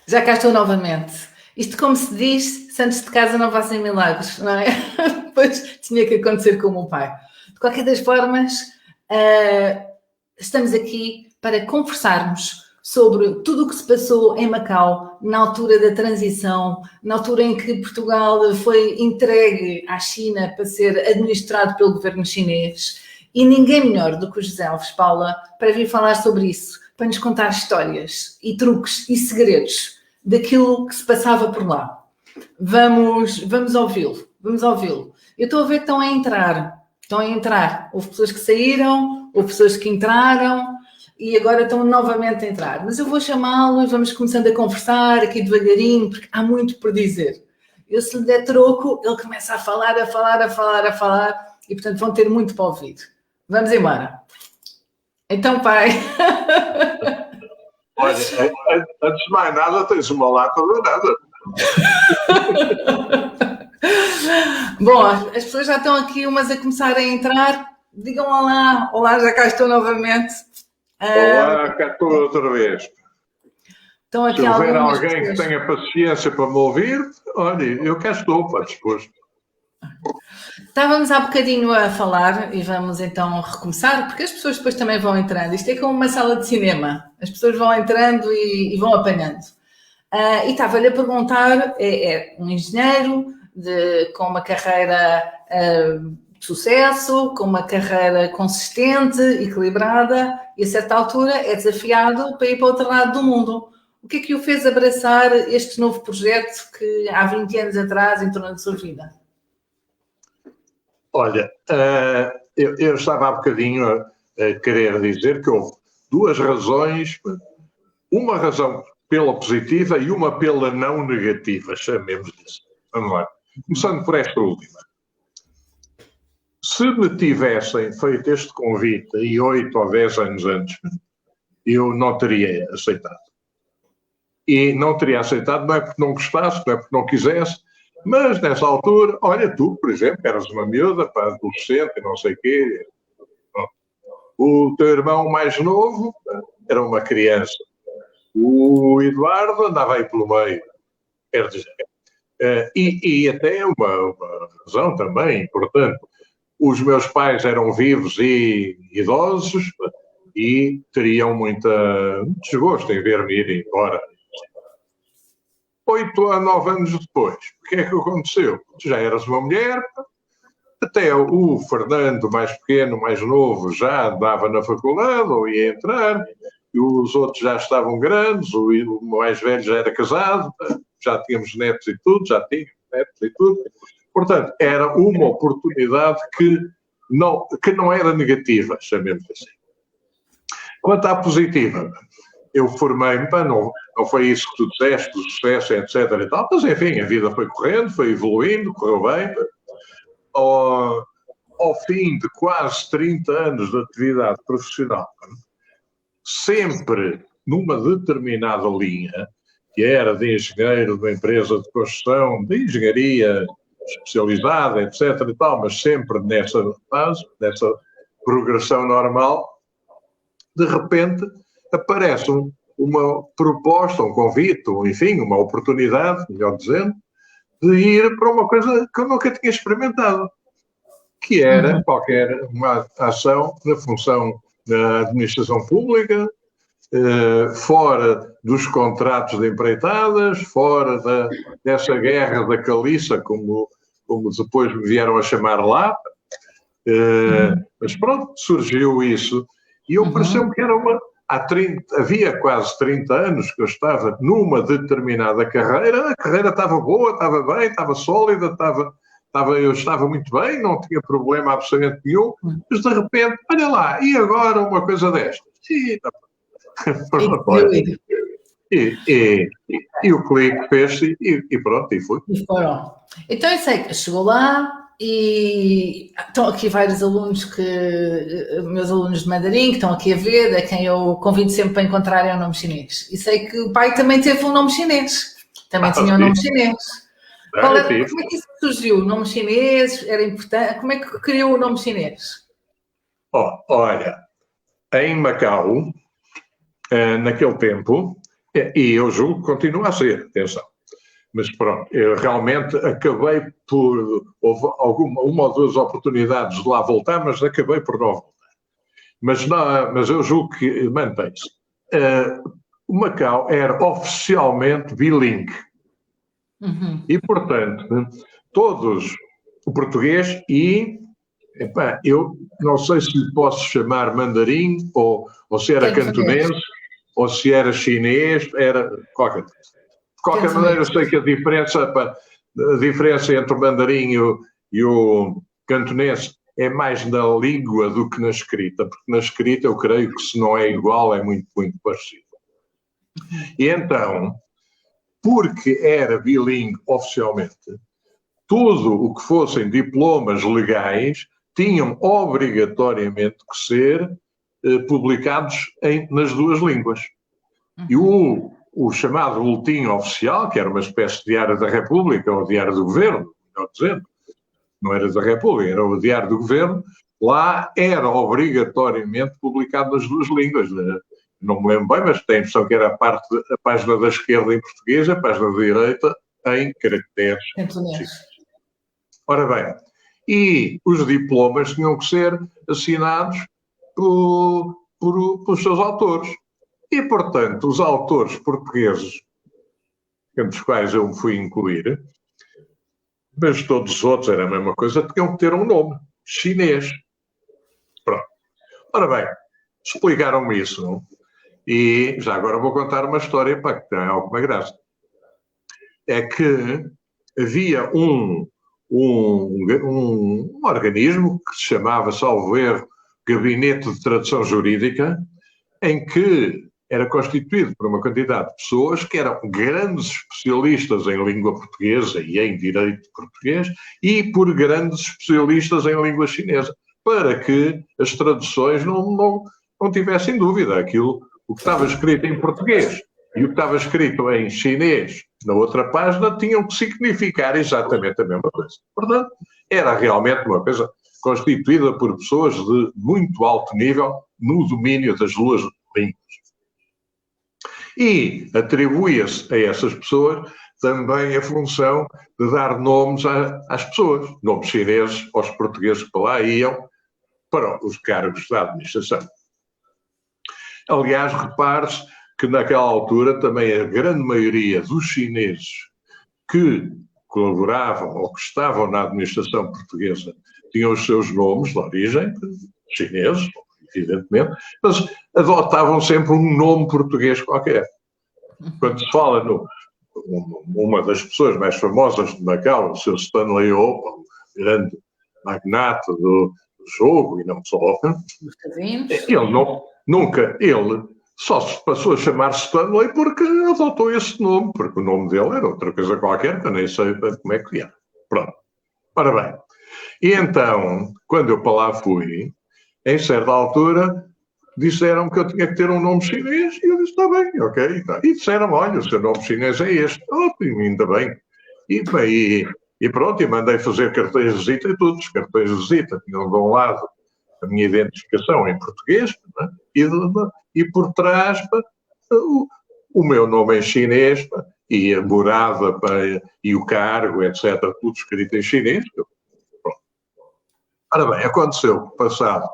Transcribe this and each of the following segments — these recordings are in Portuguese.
Já cá estou novamente. Isto, como se diz, santos de casa não fazem milagres, não é? Pois tinha que acontecer com o meu pai. De qualquer das formas, estamos aqui para conversarmos sobre tudo o que se passou em Macau na altura da transição, na altura em que Portugal foi entregue à China para ser administrado pelo governo chinês. E ninguém melhor do que o José Alves Paula para vir falar sobre isso, para nos contar histórias e truques e segredos daquilo que se passava por lá. Vamos ouvi-lo. Eu estou a ver que estão a entrar. Houve pessoas que saíram, houve pessoas que entraram e agora estão novamente a entrar. Mas eu vou chamá-lo e vamos começando a conversar aqui devagarinho, porque há muito por dizer. Eu, se lhe der troco, ele começa a falar e, portanto, vão ter muito para ouvir. Vamos embora. Então, pai... Olha, antes de mais nada, tens uma lata de nada. Bom, as pessoas já estão aqui umas a começar a entrar. Digam olá. Olá, já cá estou novamente. Olá, cá estou outra vez. Estão aqui se houver alguém pessoas que tenha paciência para me ouvir, olha, eu cá estou, para disposto. Estávamos há bocadinho a falar e vamos então recomeçar, porque as pessoas depois também vão entrando. Isto é como uma sala de cinema. As pessoas vão entrando e vão apanhando. E estava-lhe a perguntar, é um engenheiro com uma carreira de sucesso, com uma carreira consistente, equilibrada, e a certa altura é desafiado para ir para o outro lado do mundo. O que é que o fez abraçar este novo projeto que há 20 anos atrás entrou na sua vida? Olha, eu estava há bocadinho a querer dizer que houve duas razões, uma razão pela positiva e uma pela não negativa, chamemos disso. Vamos lá. Começando por esta última. Se me tivessem feito este convite aí 8 ou 10 anos antes, eu não teria aceitado. E não teria aceitado não é porque não gostasse, não é porque não quisesse, mas nessa altura, olha, tu, por exemplo, eras uma miúda, adolescente e não sei o quê. O teu irmão mais novo era uma criança. O Eduardo andava aí pelo meio. Quer dizer, e até uma razão também importante. Os meus pais eram vivos e idosos e teriam muito desgosto em ver-me ir embora. 8 a 9 anos depois, o que é que aconteceu? Tu já eras uma mulher, até o Fernando, mais pequeno, mais novo, já andava na faculdade ou ia entrar, e os outros já estavam grandes, o mais velho já era casado, já tínhamos netos e tudo, Portanto, era uma oportunidade que não era negativa, chamemos assim. Quanto à positiva, eu formei-me, não foi isso que tu disseste, o sucesso, etc. e tal, mas enfim, a vida foi correndo, foi evoluindo, correu bem. Ao fim de quase 30 anos de atividade profissional, sempre numa determinada linha, que era de engenheiro de uma empresa de construção, de engenharia especializada, etc. e tal, mas sempre nessa fase, nessa progressão normal, de repente aparece uma proposta, um convite, enfim, uma oportunidade, melhor dizendo, de ir para uma coisa que eu nunca tinha experimentado, que era uma ação na função da administração pública, fora dos contratos de empreitadas, fora dessa guerra da caliça, como depois me vieram a chamar lá. Mas pronto, surgiu isso. E eu pareceu-me que era havia quase 30 anos que eu estava numa determinada carreira, a carreira estava boa, estava bem, estava sólida, eu estava muito bem, não tinha problema absolutamente nenhum, mas de repente, olha lá, e agora uma coisa desta? E o clique fez-se e pronto, e foi. E foram. Então eu sei que chegou lá e estão aqui vários alunos meus alunos de mandarim, que estão aqui a ver, a quem eu convido sempre para encontrarem o nome chinês. E sei que o pai também teve um nome chinês. Também tinha um nome chinês. Como é que isso surgiu? O nome chinês era importante? Como é que criou o nome chinês? Olha, em Macau, naquele tempo, E eu julgo que continua a ser, atenção. Mas pronto, eu realmente acabei por... Houve uma ou duas oportunidades de lá voltar, mas acabei por não voltar. Mas eu julgo que mantém-se. O Macau era oficialmente bilingue. Uhum. E, portanto, todos o português e... eu não sei se lhe posso chamar mandarim, ou se era cantonês, ou se era chinês, era qualquer coisa. De qualquer maneira, eu sei que a diferença entre o mandarim e o cantonês é mais na língua do que na escrita, porque na escrita eu creio que se não é igual, é muito, muito parecido. E então, porque era bilingue oficialmente, tudo o que fossem diplomas legais tinham obrigatoriamente que ser publicados nas duas línguas. E o chamado boletim oficial, que era uma espécie de diário da República, ou diário do Governo, melhor dizendo, não era da República, era o diário do Governo, lá era obrigatoriamente publicado nas duas línguas. Não me lembro bem, mas tenho a impressão que era a página da esquerda em português, a página da direita em caracteres. Ora bem, e os diplomas tinham que ser assinados pelos seus autores. E, portanto, os autores portugueses, entre os quais eu me fui incluir, mas todos os outros era a mesma coisa, tinham que ter um nome chinês. Pronto. Ora bem, explicaram-me isso, não? E já agora vou contar uma história para que tenha alguma graça. É que havia um organismo que se chamava, salvo erro, Gabinete de Tradução Jurídica, em que era constituído por uma quantidade de pessoas que eram grandes especialistas em língua portuguesa e em direito português e por grandes especialistas em língua chinesa, para que as traduções não tivessem dúvida. O que estava escrito em português e o que estava escrito em chinês na outra página tinham que significar exatamente a mesma coisa. Portanto, era realmente uma coisa constituída por pessoas de muito alto nível no domínio das duas línguas. E atribuía-se a essas pessoas também a função de dar nomes às pessoas, nomes chineses aos portugueses que lá iam para os cargos da administração. Aliás, repare-se que naquela altura também a grande maioria dos chineses que colaboravam ou que estavam na administração portuguesa tinham os seus nomes de origem, chineses, evidentemente, mas adotavam sempre um nome português qualquer. Quando se fala uma das pessoas mais famosas de Macau, o Sr. Stanley Ho, o grande magnata do jogo, e não só, ele só se passou a chamar Stanley porque adotou esse nome, porque o nome dele era outra coisa qualquer, que eu nem sei como é que era. Pronto. Ora bem, e então, quando eu para lá fui, em certa altura, disseram que eu tinha que ter um nome chinês, e eu disse, está bem, ok. E disseram, olha, o seu nome chinês é este. Ótimo, ainda bem. E pronto, e mandei fazer cartões de visita e tudo. Os cartões de visita tinham de um lado a minha identificação em português, né? E por trás o meu nome em chinês, e a morada e o cargo, etc., tudo escrito em chinês. Pronto. Ora bem, aconteceu, passado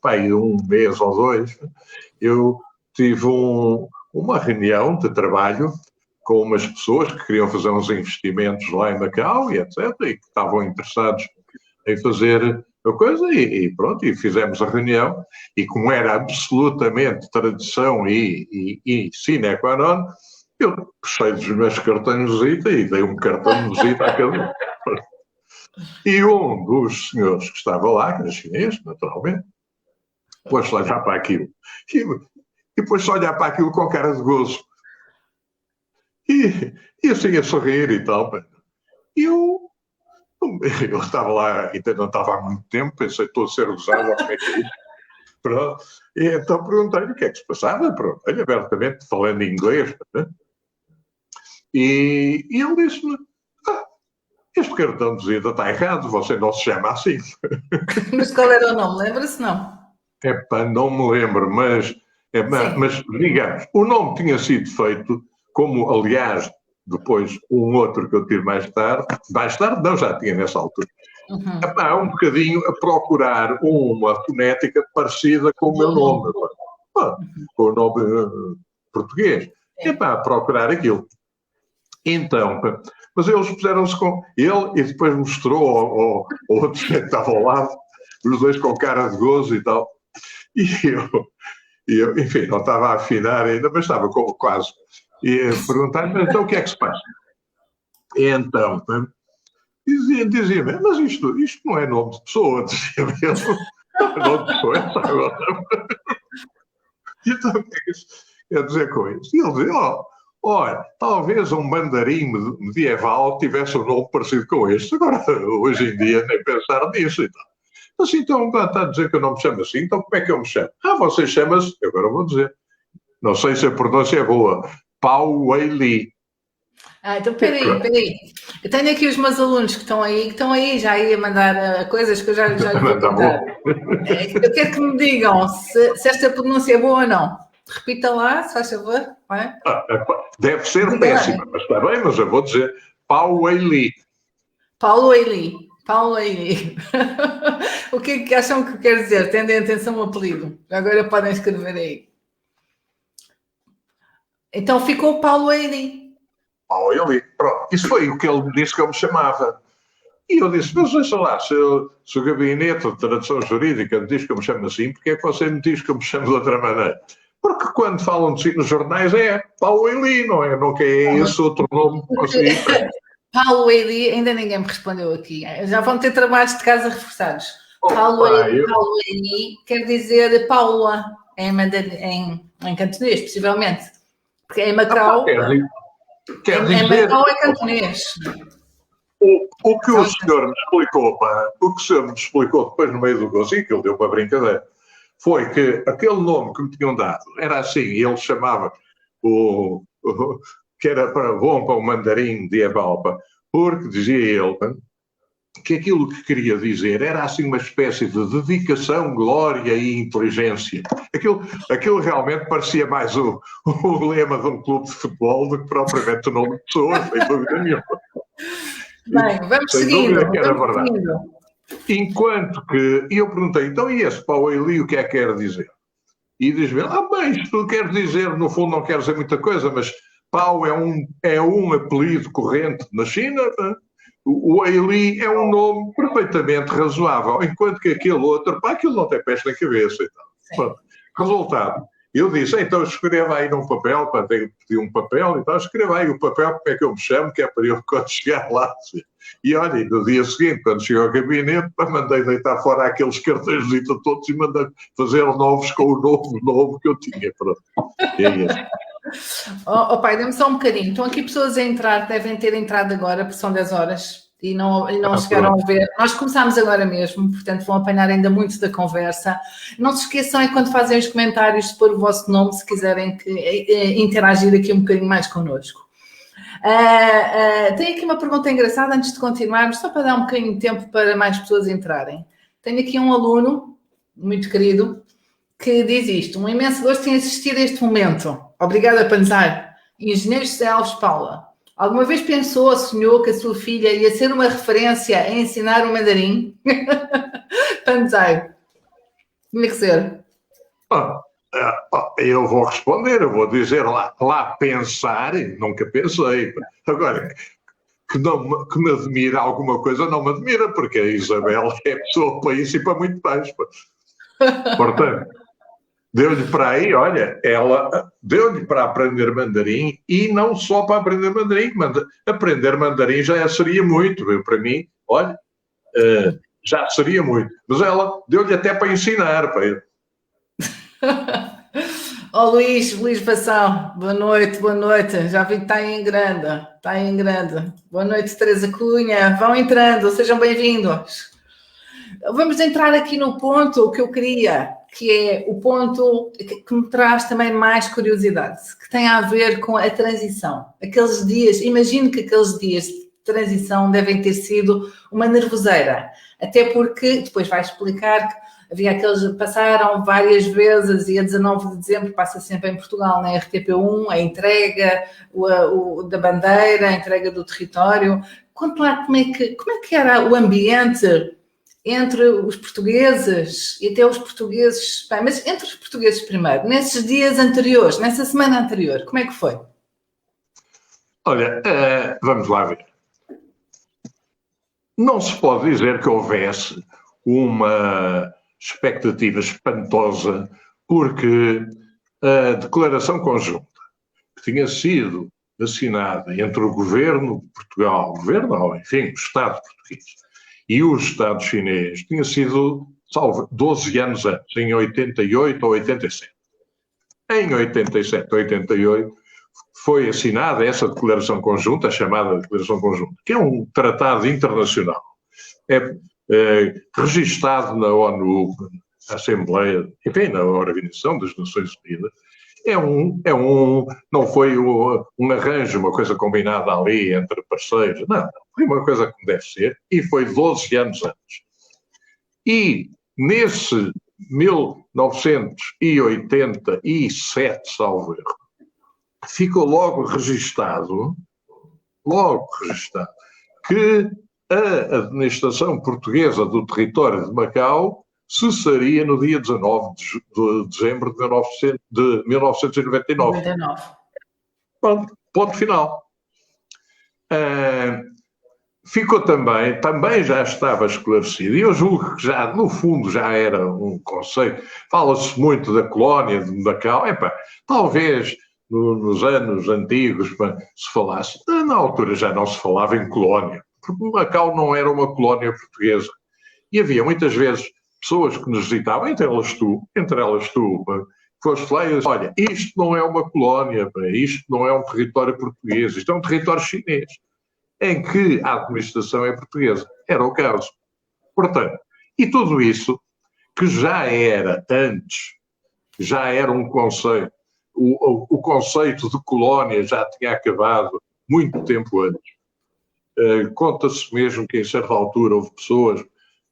um mês ou dois, eu tive uma reunião de trabalho com umas pessoas que queriam fazer uns investimentos lá em Macau e etc., e que estavam interessados em fazer a coisa, e pronto, e fizemos a reunião, e como era absolutamente tradição e sine qua non, eu puxei dos meus cartões de visita e dei um cartão de visita a cada um. E um dos senhores que estava lá, que era chinês, naturalmente, pôs-se a olhar para aquilo. E pôs-se a olhar para aquilo com cara de gozo. E assim a sorrir e tal. E eu estava lá, ainda não estava há muito tempo, pensei, estou a ser usado, como é que é isso? Pronto. E então perguntei-lhe o que é que se passava, perguntei-lhe abertamente, falando em inglês. Né? E ele disse-me, este cartão de visita está errado, você não se chama assim. Mas qual era o nome? Lembra-se, não? Epá, não me lembro, mas Mas, digamos, o nome tinha sido feito, como, aliás, depois um outro que eu tive mais tarde não, já tinha nessa altura, um bocadinho a procurar uma fonética parecida com o meu nome, com o nome português. A procurar aquilo. Então, mas eles puseram-se com ele e depois mostrou ao outro que estava ao lado, os dois com cara de gozo e tal. E eu, enfim, não estava a afinar ainda, mas estava quase. E perguntar-me, mas então o que é que se passa? E então, dizia-me, mas isto não é nome de pessoa, dizia-me ele. Não é nome de pessoa, é só agora. E então, o que é que isso quer dizer com isso? E ele dizia, olha, talvez um mandarim medieval tivesse um nome parecido com este. Agora, hoje em dia, nem pensar nisso e tal. Mas então, está a dizer que eu não me chamo assim, então como é que eu me chamo? Você chama-se, agora vou dizer, não sei se a pronúncia é boa, Pao Wei Li. Então, peraí. Eu tenho aqui os meus alunos que estão aí já ia mandar coisas que eu já lhe vou contar. Eu quero que me digam se esta pronúncia é boa ou não. Repita lá, se faz favor. Deve ser péssima, mas está bem, mas eu vou dizer Pao Wei Li. Pao Wei Li. O que é que acham que quer dizer? Tendo em atenção o apelido. Agora podem escrever aí. Então ficou Pao Wei Li. Pao Wei Li. Pronto. Isso foi o que ele me disse que eu me chamava. E eu disse, mas deixa lá, se o gabinete de tradução jurídica me diz que eu me chamo assim, porque é que você me diz que eu me chamo de outra maneira? Porque quando falam de si nos jornais é Pao Wei Li, não é? Não é esse outro nome assim. Pao Wei Li, ainda ninguém me respondeu aqui. Já vão ter trabalhos de casa reforçados. Pao Wei Li quer dizer Paula em cantonês, possivelmente. Porque em Macau. Quer dizer, Macau é cantonês. O que o senhor me explicou, depois no meio do gozo, que ele deu uma brincadeira, foi que aquele nome que me tinham dado era assim, e ele chamava que era bom para o mandarim medieval, porque dizia ele que aquilo que queria dizer era assim uma espécie de dedicação, glória e inteligência. Aquilo realmente parecia mais o lema de um clube de futebol do que propriamente o nome de pessoa, sem dúvida nenhuma. Bem, vamos seguindo. Enquanto que eu perguntei, então e esse Pao Wei Li o que é que quer dizer? E diz-me, bem, isto quer dizer, no fundo não quer dizer muita coisa, mas Pao é um apelido corrente na China, o Wei Li é um nome perfeitamente razoável, enquanto que aquele outro, aquilo não tem pés na cabeça. Então. Resultado, eu disse, então escreva aí num papel, pedi um papel e tal, escreva aí o papel, como é que eu me chamo, que é para eu quando chegar lá. E olha, no dia seguinte, quando cheguei ao gabinete, mandei deitar fora aqueles cartões de visita todos e mandei fazer novos com o novo que eu tinha. Pronto. É isso. Pai, dê-me só um bocadinho. Estão aqui pessoas a entrar, devem ter entrado agora, porque são 10 horas e não chegaram a ver. Nós começámos agora mesmo, portanto vão apanhar ainda muito da conversa. Não se esqueçam, quando fazem os comentários, de pôr o vosso nome, se quiserem interagir aqui um bocadinho mais connosco. Tenho aqui uma pergunta engraçada antes de continuarmos, só para dar um bocadinho de tempo para mais pessoas entrarem. Tenho aqui um aluno, muito querido, que diz isto: um imenso gosto em assistir a este momento. Obrigada, Panzar. Engenheiro José Alves Paula. Alguma vez pensou ou sonhou que a sua filha ia ser uma referência a ensinar o mandarim? Panzar. Tinha que ser. Eu vou responder, eu vou dizer lá pensar, nunca pensei. Agora, que me admira alguma coisa, não me admira, porque a Isabel é pessoa para isso e para muito mais. Portanto, deu-lhe para aí, olha, ela deu-lhe para aprender mandarim e não só para aprender mandarim, aprender mandarim já seria muito, para mim, olha, já seria muito. Mas ela deu-lhe até para ensinar, para ele. Luís Bação, boa noite, já vi que está aí em grande, boa noite, Teresa Cunha, vão entrando, sejam bem-vindos. Vamos entrar aqui no ponto que eu queria, que é o ponto que me traz também mais curiosidade, que tem a ver com a transição, aqueles dias, imagino que aqueles dias de transição devem ter sido uma nervoseira, até porque depois vai explicar que havia aqueles que passaram várias vezes e a 19 de dezembro passa sempre em Portugal, na RTP1, a entrega da bandeira, a entrega do território. Conta lá como é que era o ambiente entre os portugueses e até os portugueses, bem, mas entre os portugueses primeiro, nesses dias anteriores, nessa semana anterior, como é que foi? Olha, vamos lá ver. Não se pode dizer que houvesse uma expectativa espantosa, porque a declaração conjunta que tinha sido assinada entre o governo de Portugal, enfim, o Estado português, e o Estado chinês, tinha sido, salvo, 12 anos antes, em 88 ou 87. Em 87, 88, foi assinada essa declaração conjunta, a chamada declaração conjunta, que é um tratado internacional, registado na ONU, na Assembleia, enfim, na Organização das Nações Unidas. Não foi um arranjo, uma coisa combinada ali entre parceiros, não, foi uma coisa que deve ser, e foi 12 anos antes. E nesse 1987, salvo erro, ficou logo registado que a administração portuguesa do território de Macau cessaria no dia 19 de dezembro de 1999. Pronto, ponto final. Ficou também já estava esclarecido, e eu julgo que já, no fundo, já era um conceito. Fala-se muito da colónia de Macau. Talvez nos anos antigos se falasse, na altura já não se falava em colónia, porque Macau não era uma colónia portuguesa. E havia muitas vezes pessoas que nos visitavam, entre elas tu, foste lá e disse, olha, isto não é uma colónia, isto não é um território português, isto é um território chinês, em que a administração é portuguesa. Era o caso. Portanto, e tudo isso, que já era antes, já era um conceito, o conceito de colónia já tinha acabado muito tempo antes. Conta-se mesmo que, em certa altura, houve pessoas,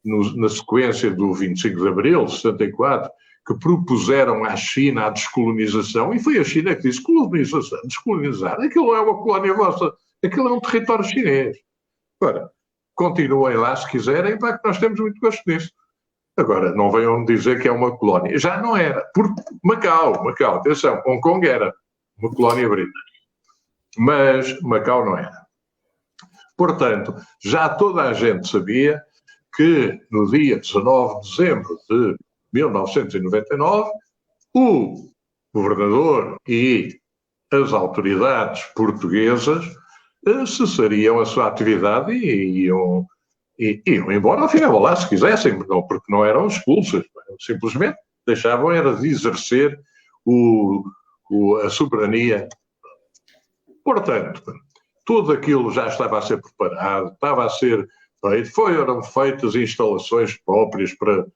na sequência do 25 de Abril de 74, que propuseram à China a descolonização, e foi a China que disse, colonização, descolonizar, aquilo não é uma colónia vossa, aquilo é um território chinês. Agora, continuem lá se quiserem, que nós temos muito gosto nisso. Agora, não venham dizer que é uma colónia. Já não era. Porque Macau, atenção, Hong Kong era uma colónia britânica. Mas Macau não era. Portanto, já toda a gente sabia que no dia 19 de dezembro de 1999, o governador e as autoridades portuguesas cessariam a sua atividade e iam embora, ficavam lá se quisessem, porque não eram expulsos, simplesmente deixavam era de exercer a soberania. Portanto, tudo aquilo já estava a ser preparado, estava a ser feito, foram feitas instalações próprias para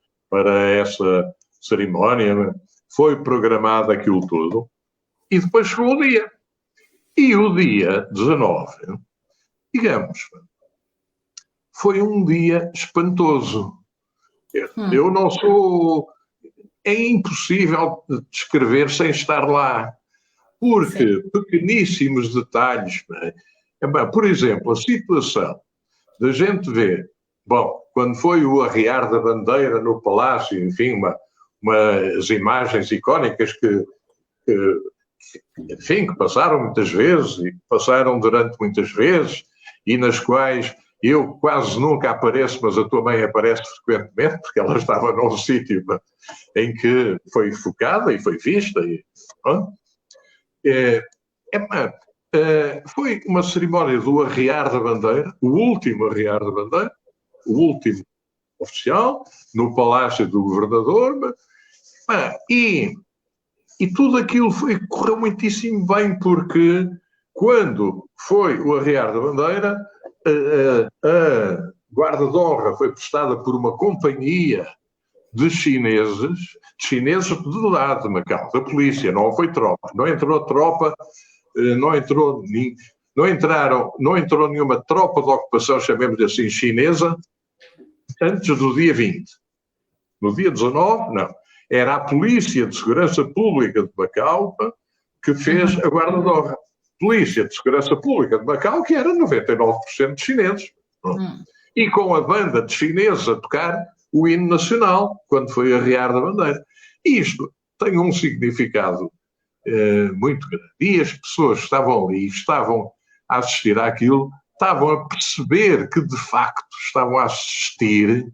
essa cerimónia, foi programado aquilo tudo, e depois chegou o dia. E o dia 19, digamos, foi um dia espantoso. Eu não sou... É impossível descrever sem estar lá, porque pequeníssimos detalhes... Por exemplo, a situação da gente ver, quando foi o arriar da bandeira no Palácio, enfim, umas imagens icónicas que passaram muitas vezes, e passaram durante muitas vezes, e nas quais eu quase nunca apareço, mas a tua mãe aparece frequentemente, porque ela estava num sítio em que foi focada e foi vista. Foi uma cerimónia do arriar da bandeira, o último arriar da bandeira, o último oficial, no Palácio do Governador, e tudo aquilo correu muitíssimo bem, porque quando foi o arriar da bandeira, a guarda de honra foi prestada por uma companhia de chineses de lá de Macau, da polícia, não foi tropa, não entrou tropa, não entrou nenhuma tropa de ocupação, chamemos-lhe assim, chinesa, antes do dia 20. No dia 19, não. Era a Polícia de Segurança Pública de Macau que fez a Guarda de Honra. Polícia de Segurança Pública de Macau, que era 99% de chineses. E com a banda de chineses a tocar o hino nacional, quando foi arriar da bandeira. E isto tem um significado muito grande. E as pessoas que estavam ali, estavam a assistir àquilo, estavam a perceber que, de facto, estavam a assistir,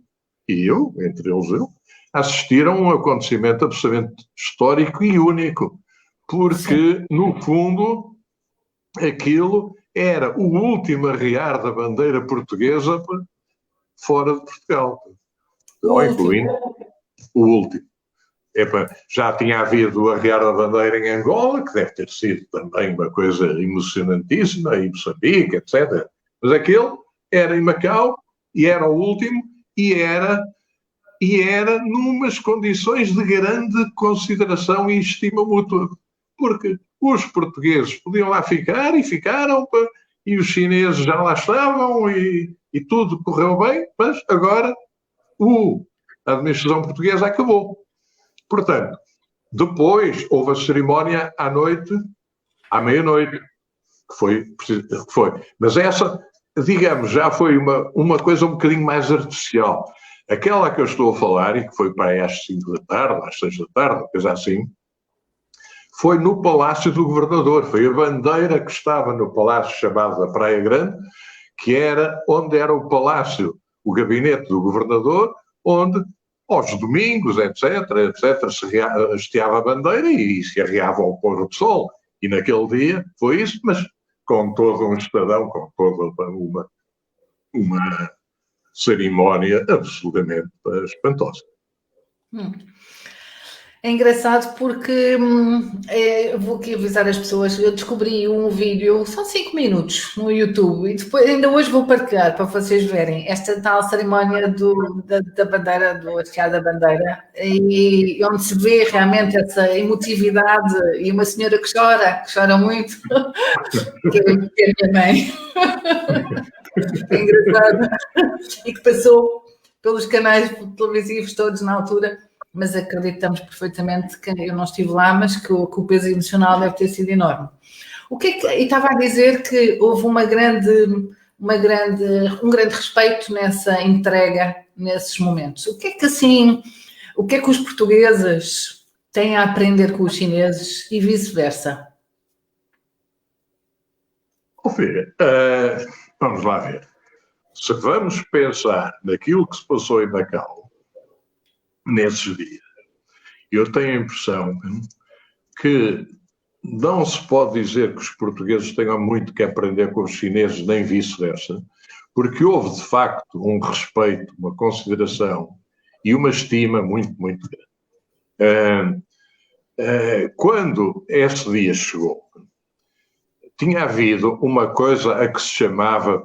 e eu, entre eles eu, a assistir a um acontecimento absolutamente histórico e único. Porque, no fundo, aquilo era o último arriar da bandeira portuguesa fora de Portugal. Não incluindo o último. Já tinha havido o arriar da bandeira em Angola, que deve ter sido também uma coisa emocionantíssima, em Moçambique, etc. Mas aquele era em Macau, e era o último, e era numas condições de grande consideração e estima mútua. Porque os portugueses podiam lá ficar, e ficaram, e os chineses já lá estavam, e tudo correu bem, mas agora a administração portuguesa acabou. Portanto, depois houve a cerimónia à meia-noite, que foi. Mas essa, digamos, já foi uma coisa um bocadinho mais artificial. Aquela que eu estou a falar, e que foi para aí às 5 da tarde, às 6 da tarde, coisa assim, foi no Palácio do Governador. Foi a bandeira que estava no palácio chamado da Praia Grande, que era onde era o palácio, o gabinete do Governador, onde aos domingos, etc., se hasteava a bandeira e se arriava ao pôr do sol. E naquele dia foi isso, mas com todo um estadão, com toda uma cerimónia absolutamente espantosa. É engraçado porque vou aqui avisar as pessoas, eu descobri um vídeo, são 5 minutos no YouTube, e depois ainda hoje vou partilhar para vocês verem esta tal cerimónia da bandeira, do hastear da bandeira, e onde se vê realmente essa emotividade, e uma senhora que chora muito, que é a minha mãe. É engraçado. E que passou pelos canais televisivos todos na altura. Mas acreditamos perfeitamente que eu não estive lá, mas que o peso emocional deve ter sido enorme. E estava a dizer que houve um grande respeito nessa entrega, nesses momentos. O que é que os portugueses têm a aprender com os chineses e vice-versa? Filha, vamos lá ver. Se vamos pensar naquilo que se passou em Macau, nesses dias, eu tenho a impressão que não se pode dizer que os portugueses tenham muito que aprender com os chineses, nem vice-versa, porque houve, de facto, um respeito, uma consideração e uma estima muito, muito grande. Quando esse dia chegou, tinha havido uma coisa a que se chamava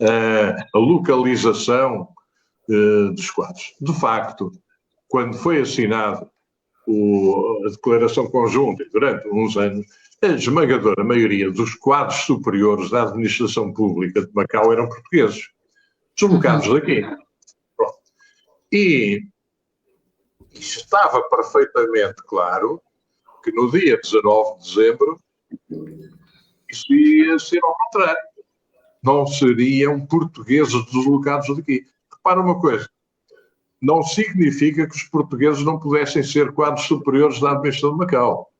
a localização dos quadros. De facto, quando foi assinado a declaração conjunta, durante uns anos, a esmagadora maioria dos quadros superiores da administração pública de Macau eram portugueses, deslocados daqui. Pronto. E estava perfeitamente claro que no dia 19 de dezembro isso ia ser ao contrário. Não seriam portugueses deslocados daqui. Repara uma coisa, não significa que os portugueses não pudessem ser quadros superiores da administração de Macau.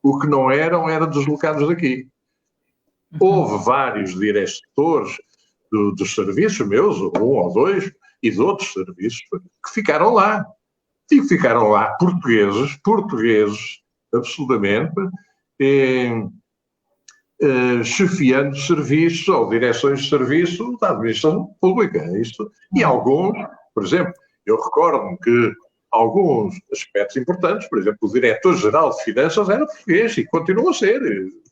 O que não eram deslocados daqui. Houve vários diretores dos serviços meus, um ou dois, e de outros serviços, que ficaram lá. E que ficaram lá portugueses, absolutamente, chefiando serviços ou direções de serviço da administração pública. E alguns, por exemplo, eu recordo-me que alguns aspectos importantes, por exemplo, o diretor-geral de finanças era português e continua a ser,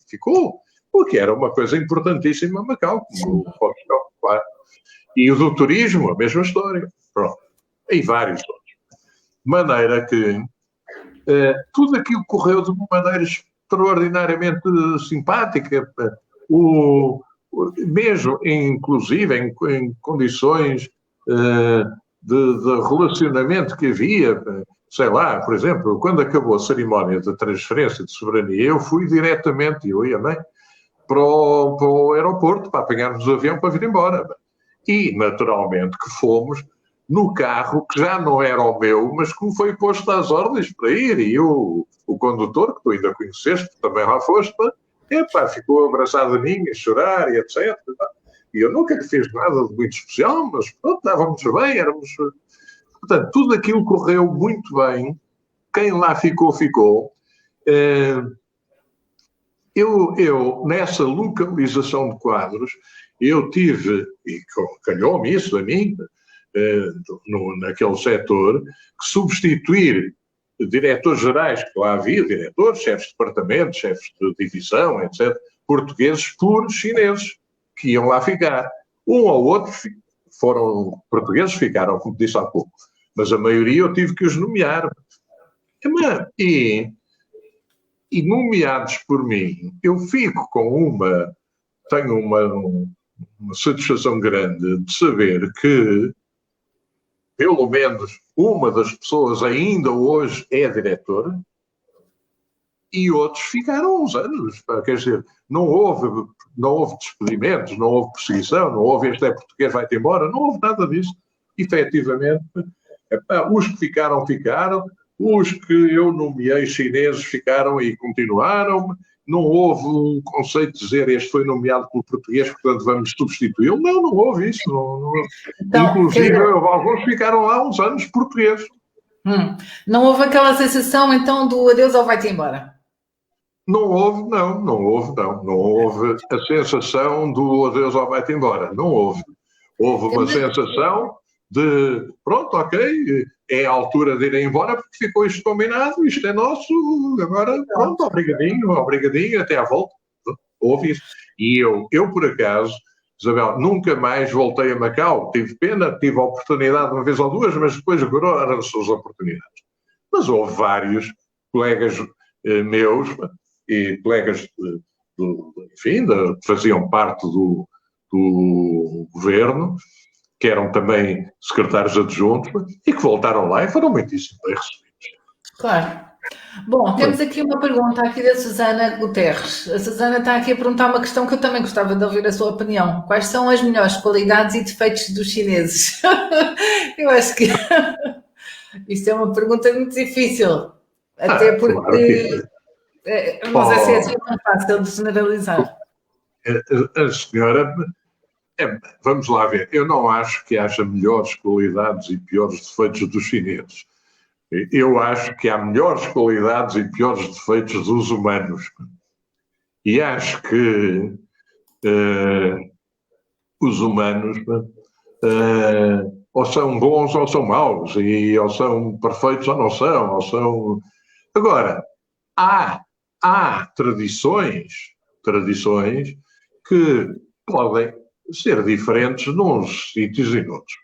ficou, porque era uma coisa importantíssima em Macau, como o Portugal, claro. E o do turismo, a mesma história. Pronto. E vários outros. De maneira que tudo aquilo correu de uma maneira extraordinariamente simpática, mesmo, inclusive, em condições de relacionamento que havia, sei lá, por exemplo, quando acabou a cerimónia da transferência de soberania, eu fui diretamente, eu e a mãe, para o aeroporto, para apanharmos o avião para vir embora. E, naturalmente, que fomos no carro que já não era o meu, mas que me foi posto às ordens para ir. E o condutor, que tu ainda conheceste, que também lá foste, ficou abraçado a mim, a chorar e etc. E eu nunca lhe fiz nada de muito especial, mas pronto, estávamos bem, éramos... Portanto, tudo aquilo correu muito bem. Quem lá ficou, ficou. Eu, nessa localização de quadros, eu tive, e calhou-me isso a mim, naquele setor, que substituir diretores gerais, que lá havia, diretores, chefes de departamento, chefes de divisão, etc., portugueses por chineses, que iam lá ficar. Um ou outro foram portugueses, ficaram, como disse há pouco, mas a maioria eu tive que os nomear. E nomeados por mim, eu fico com tenho uma satisfação grande de saber que, pelo menos, uma das pessoas ainda hoje é diretora e outros ficaram uns anos. Quer dizer, não houve despedimentos, não houve perseguição, não houve este é português, vai-te embora, não houve nada disso. Efetivamente, os que ficaram, ficaram. Os que eu nomeei chineses ficaram e continuaram. Não houve um conceito de dizer este foi nomeado pelo português, portanto vamos substituí-lo. Não houve isso. Então, inclusive, alguns ficaram lá uns anos portugueses. Não houve aquela sensação, então, do adeus ou vai-te embora? Não houve. Não houve a sensação do adeus ou vai-te embora. Não houve. Houve uma sensação de, pronto, ok, é a altura de ir embora porque ficou isto combinado, isto é nosso, agora, pronto, obrigadinho, até à volta. Houve isso. E eu por acaso, Isabel, nunca mais voltei a Macau. Tive pena, tive a oportunidade uma vez ou duas, mas depois agoraram-se as oportunidades. Mas houve vários colegas meus e colegas, enfim, que faziam parte do governo, que eram também secretários adjuntos, e que voltaram lá e foram muitíssimo bem recebidos. Claro. Bom, temos aqui uma pergunta aqui da Susana Guterres. A Susana está aqui a perguntar uma questão que eu também gostava de ouvir a sua opinião. Quais são as melhores qualidades e defeitos dos chineses? Eu acho que isto é uma pergunta muito difícil, até porque não sei se é assim tão fácil de generalizar. A senhora... vamos lá ver. Eu não acho que haja melhores qualidades e piores defeitos dos chineses. Eu acho que há melhores qualidades e piores defeitos dos humanos. E acho que os humanos ou são bons ou são maus, ou são perfeitos ou não são. Agora, há tradições que podem ser diferentes nos sítios e noutros.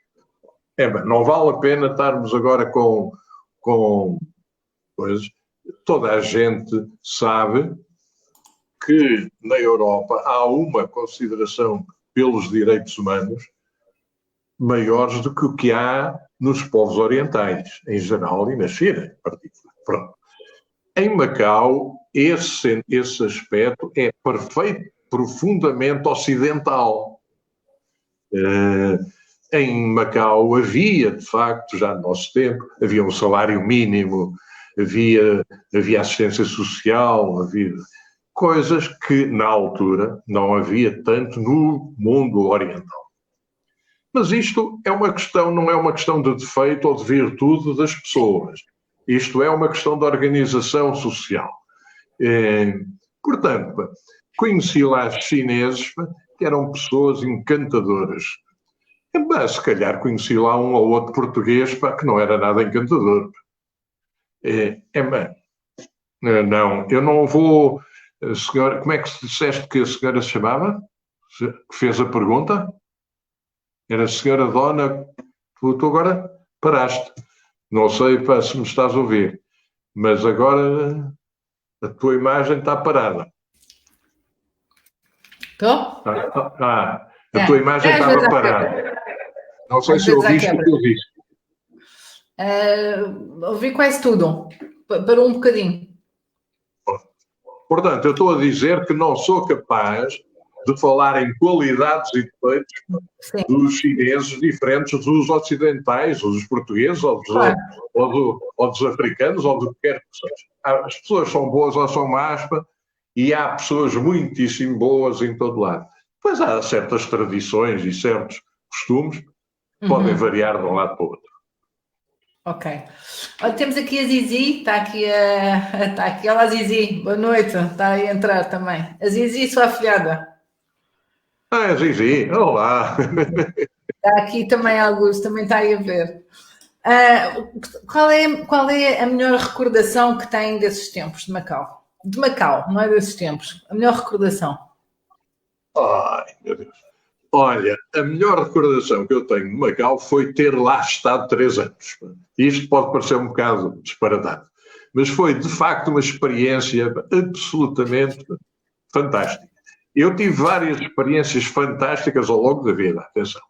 Não vale a pena estarmos agora com coisas. Toda a gente sabe que na Europa há uma consideração pelos direitos humanos maiores do que o que há nos povos orientais, em geral, e na China, em particular. Pronto. Em Macau, esse aspecto é profundamente ocidental. Em Macau havia, de facto, já no nosso tempo, havia um salário mínimo, havia assistência social, havia coisas que, na altura, não havia tanto no mundo oriental. Mas isto é uma questão, não é uma questão de defeito ou de virtude das pessoas. Isto é uma questão de organização social. Portanto, conheci lá os chineses, que eram pessoas encantadoras. Mas, se calhar, conheci lá um ou outro português que não era nada encantador. Não, eu não vou... Senhora, como é que disseste que a senhora se chamava? Que fez a pergunta? Era a senhora Dona... Tu agora paraste. Não sei se me estás a ouvir, mas agora a tua imagem está parada. Estou? A tua imagem estava parada. Não sei se ouviste o que eu disse. Ouvi quase tudo. Parou um bocadinho. Portanto, eu estou a dizer que não sou capaz de falar em qualidades e defeitos dos chineses diferentes dos ocidentais, ou dos portugueses, ou dos africanos, ou do que quer que seja. As pessoas são boas ou são más, e há pessoas muitíssimo boas em todo lado. Depois há certas tradições e certos costumes que podem variar de um lado para o outro. Ok. Olha, temos aqui a Zizi, está aqui. Olá, Zizi, boa noite, está aí a entrar também. A Zizi, sua afilhada. Ah, Zizi, olá. Está aqui também, Augusto, também está aí a ver. Qual é a melhor recordação que tem desses tempos de Macau? De Macau, não é desses tempos. A melhor recordação. Ai, meu Deus. Olha, a melhor recordação que eu tenho de Macau foi ter lá estado 3 anos. Isto pode parecer um bocado disparatado, mas foi, de facto, uma experiência absolutamente fantástica. Eu tive várias experiências fantásticas ao longo da vida, atenção.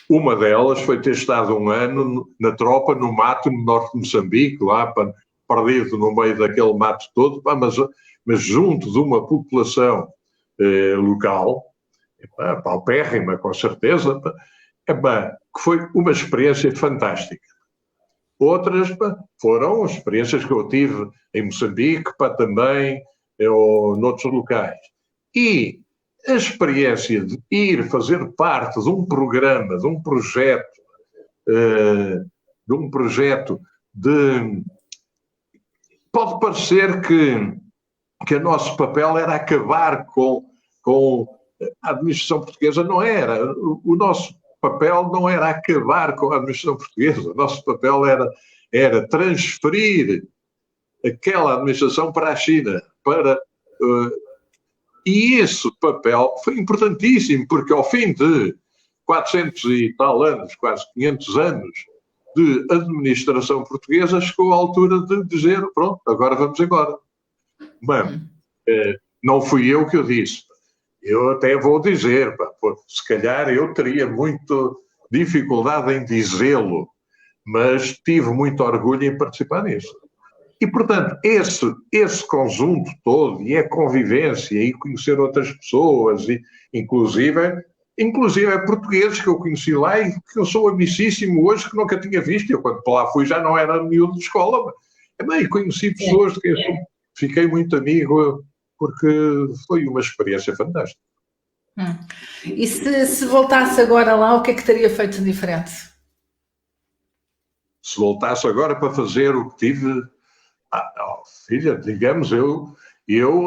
Uma delas foi ter estado 1 ano na tropa, no mato, no norte de Moçambique, lá perdido no meio daquele mato todo, mas junto de uma população local, paupérrima, com certeza, que foi uma experiência fantástica. Outras foram experiências que eu tive em Moçambique, também, ou noutros locais. E a experiência de ir fazer parte de um programa, de um projeto, pode parecer que o nosso papel era acabar com a administração portuguesa. Não era. O nosso papel não era acabar com a administração portuguesa. O nosso papel era transferir aquela administração para a China, e esse papel foi importantíssimo, porque ao fim de 400 e tal anos, quase 500 anos de administração portuguesa, chegou a altura de dizer, pronto, agora vamos embora. Mas não fui eu que o disse. Eu até vou dizer, se calhar eu teria muita dificuldade em dizê-lo, mas tive muito orgulho em participar nisso. E, portanto, esse conjunto todo, e a convivência, e conhecer outras pessoas, e inclusive portugueses que eu conheci lá e que eu sou amicíssimo hoje, que nunca tinha visto. Eu, quando para lá fui, já não era miúdo de escola. E conheci pessoas de quem eu fiquei muito amigo, porque foi uma experiência fantástica. E se voltasse agora lá, o que é que teria feito de diferente? Se voltasse agora para fazer o que tive... filha, digamos, eu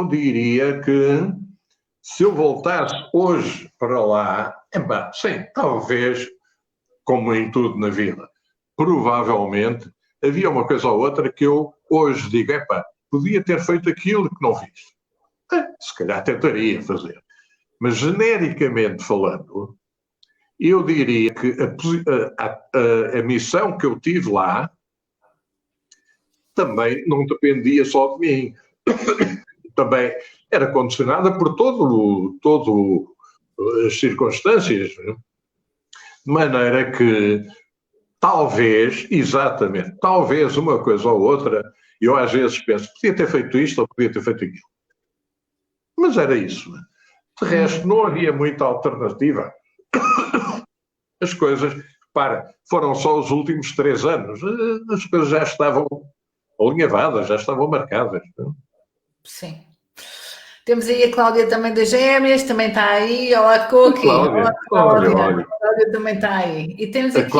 diria que se eu voltasse hoje para lá, sim, talvez, como em tudo na vida, provavelmente havia uma coisa ou outra que eu hoje digo, podia ter feito aquilo que não fiz. Se calhar tentaria fazer. Mas, genericamente falando, eu diria que a missão que eu tive lá também não dependia só de mim. Também era condicionada por todo as circunstâncias. De maneira que talvez uma coisa ou outra, eu às vezes penso, podia ter feito isto ou podia ter feito aquilo. Mas era isso. De resto, não havia muita alternativa. As coisas, foram só os últimos 3 anos. As coisas já estavam alinhavadas, já estavam marcadas. Não? Sim. Temos aí a Cláudia também das Gêmeas, também está aí. Olá, Coqui. Olá, Cláudia. A Cláudia também está aí. E temos aqui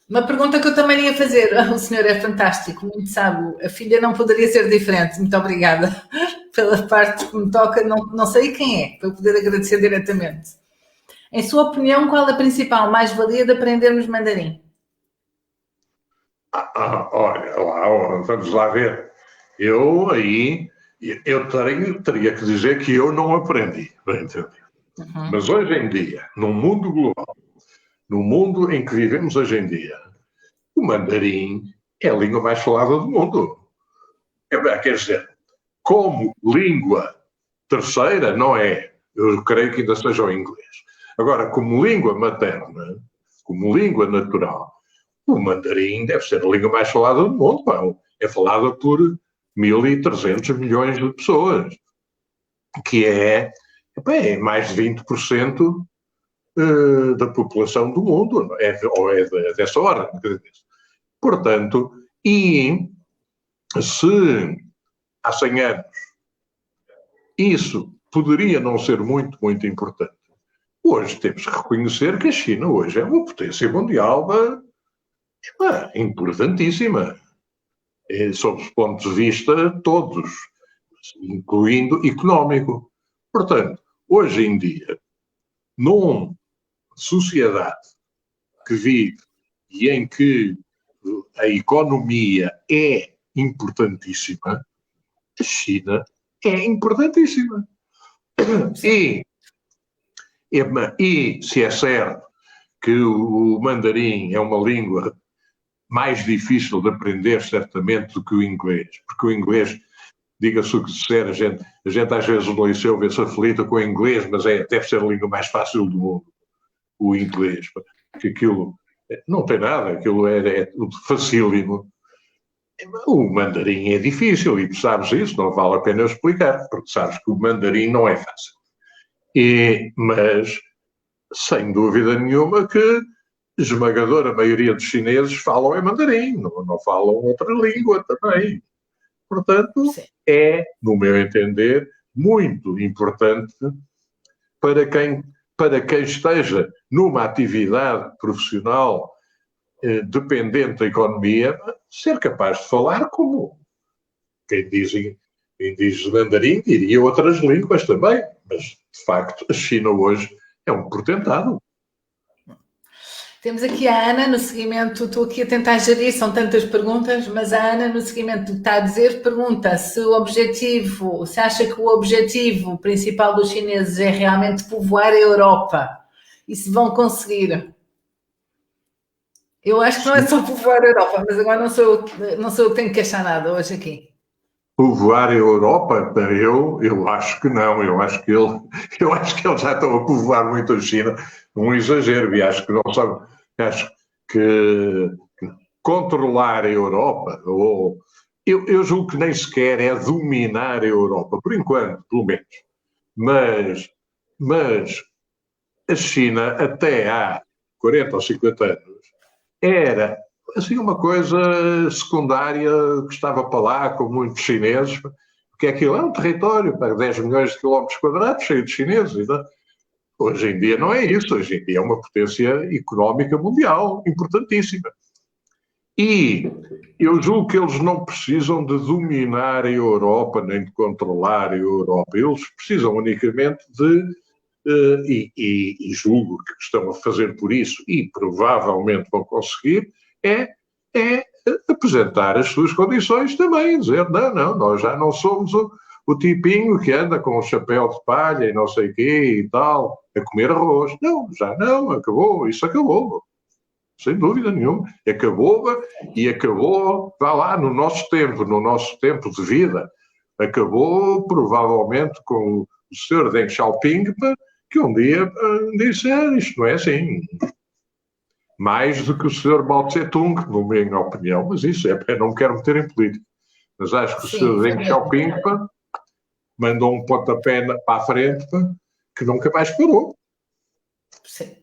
uma pergunta que eu também ia fazer. O senhor é fantástico, muito sábio. A filha não poderia ser diferente. Muito obrigada pela parte que me toca. Não sei quem é, para eu poder agradecer diretamente. Em sua opinião, qual a principal mais-valia de aprendermos mandarim? Olha, vamos lá ver. Eu teria que dizer que eu não aprendi, Mas hoje em dia, num mundo global, no mundo em que vivemos hoje em dia, o mandarim é a língua mais falada do mundo. Quer dizer, como língua terceira, não é. Eu creio que ainda seja o inglês. Agora, como língua materna, como língua natural, o mandarim deve ser a língua mais falada do mundo. Pá. É falada por 1.300 milhões de pessoas, que é mais de 20% da população do mundo, ou é dessa ordem. Portanto, e se há 100 anos isso poderia não ser muito, muito importante, hoje temos que reconhecer que a China hoje é uma potência mundial importantíssima, sob os pontos de vista todos, incluindo económico. Portanto, hoje em dia, numa sociedade que vive e em que a economia é importantíssima, a China é importantíssima. E se é certo que o mandarim é uma língua mais difícil de aprender, certamente, do que o inglês, porque o inglês, diga-se o que disser, a gente às vezes no liceu vê-se aflita com o inglês, mas deve ser a língua mais fácil do mundo, o inglês, porque aquilo não tem nada, aquilo é tudo facílimo. O mandarim é difícil e tu sabes isso, não vale a pena eu explicar, porque sabes que o mandarim não é fácil. Mas, sem dúvida nenhuma, que a esmagadora maioria dos chineses falam em mandarim, não falam outra língua também. Portanto, é, no meu entender, muito importante para quem esteja numa atividade profissional dependente da economia, ser capaz de falar como quem diz mandarim, diria outras línguas também, mas de facto a China hoje é um portentado. Temos aqui a Ana no seguimento, estou aqui a tentar gerir, são tantas perguntas, mas a Ana no seguimento do que está a dizer pergunta se acha que o objetivo principal dos chineses é realmente povoar a Europa e se vão conseguir. Eu acho que não é só povoar a Europa, mas agora não sou eu que tenho que achar nada hoje aqui. Povoar a Europa? Eu acho que não. Eu acho que eles já estão a povoar muito a China. Um exagero. E acho que não sabe. Acho que controlar a Europa, eu julgo que nem sequer é dominar a Europa, por enquanto, pelo menos. Mas a China, até há 40 ou 50 anos, era assim uma coisa secundária que estava para lá, com muitos chineses, porque aquilo é um território para 10 milhões de quilómetros quadrados, cheio de chineses. Não? Hoje em dia não é isso, hoje em dia é uma potência económica mundial importantíssima. E eu julgo que eles não precisam de dominar a Europa, nem de controlar a Europa, eles precisam unicamente e julgo que estão a fazer por isso, e provavelmente vão conseguir, é apresentar as suas condições também, dizer, não, nós já não somos o tipinho que anda com o chapéu de palha e não sei o quê e tal, a comer arroz. Não, já não, isso acabou. Sem dúvida nenhuma. Acabou, vá lá, no nosso tempo de vida, acabou provavelmente com o Sr. Deng Xiaoping, que um dia disse, isto não é assim. Mais do que o Sr. Mao Tse-tung, na minha opinião, mas isso não me quero meter em política. Mas acho que o Sr. Deng Xiaoping mandou um pontapé para a frente que nunca mais parou. Sim.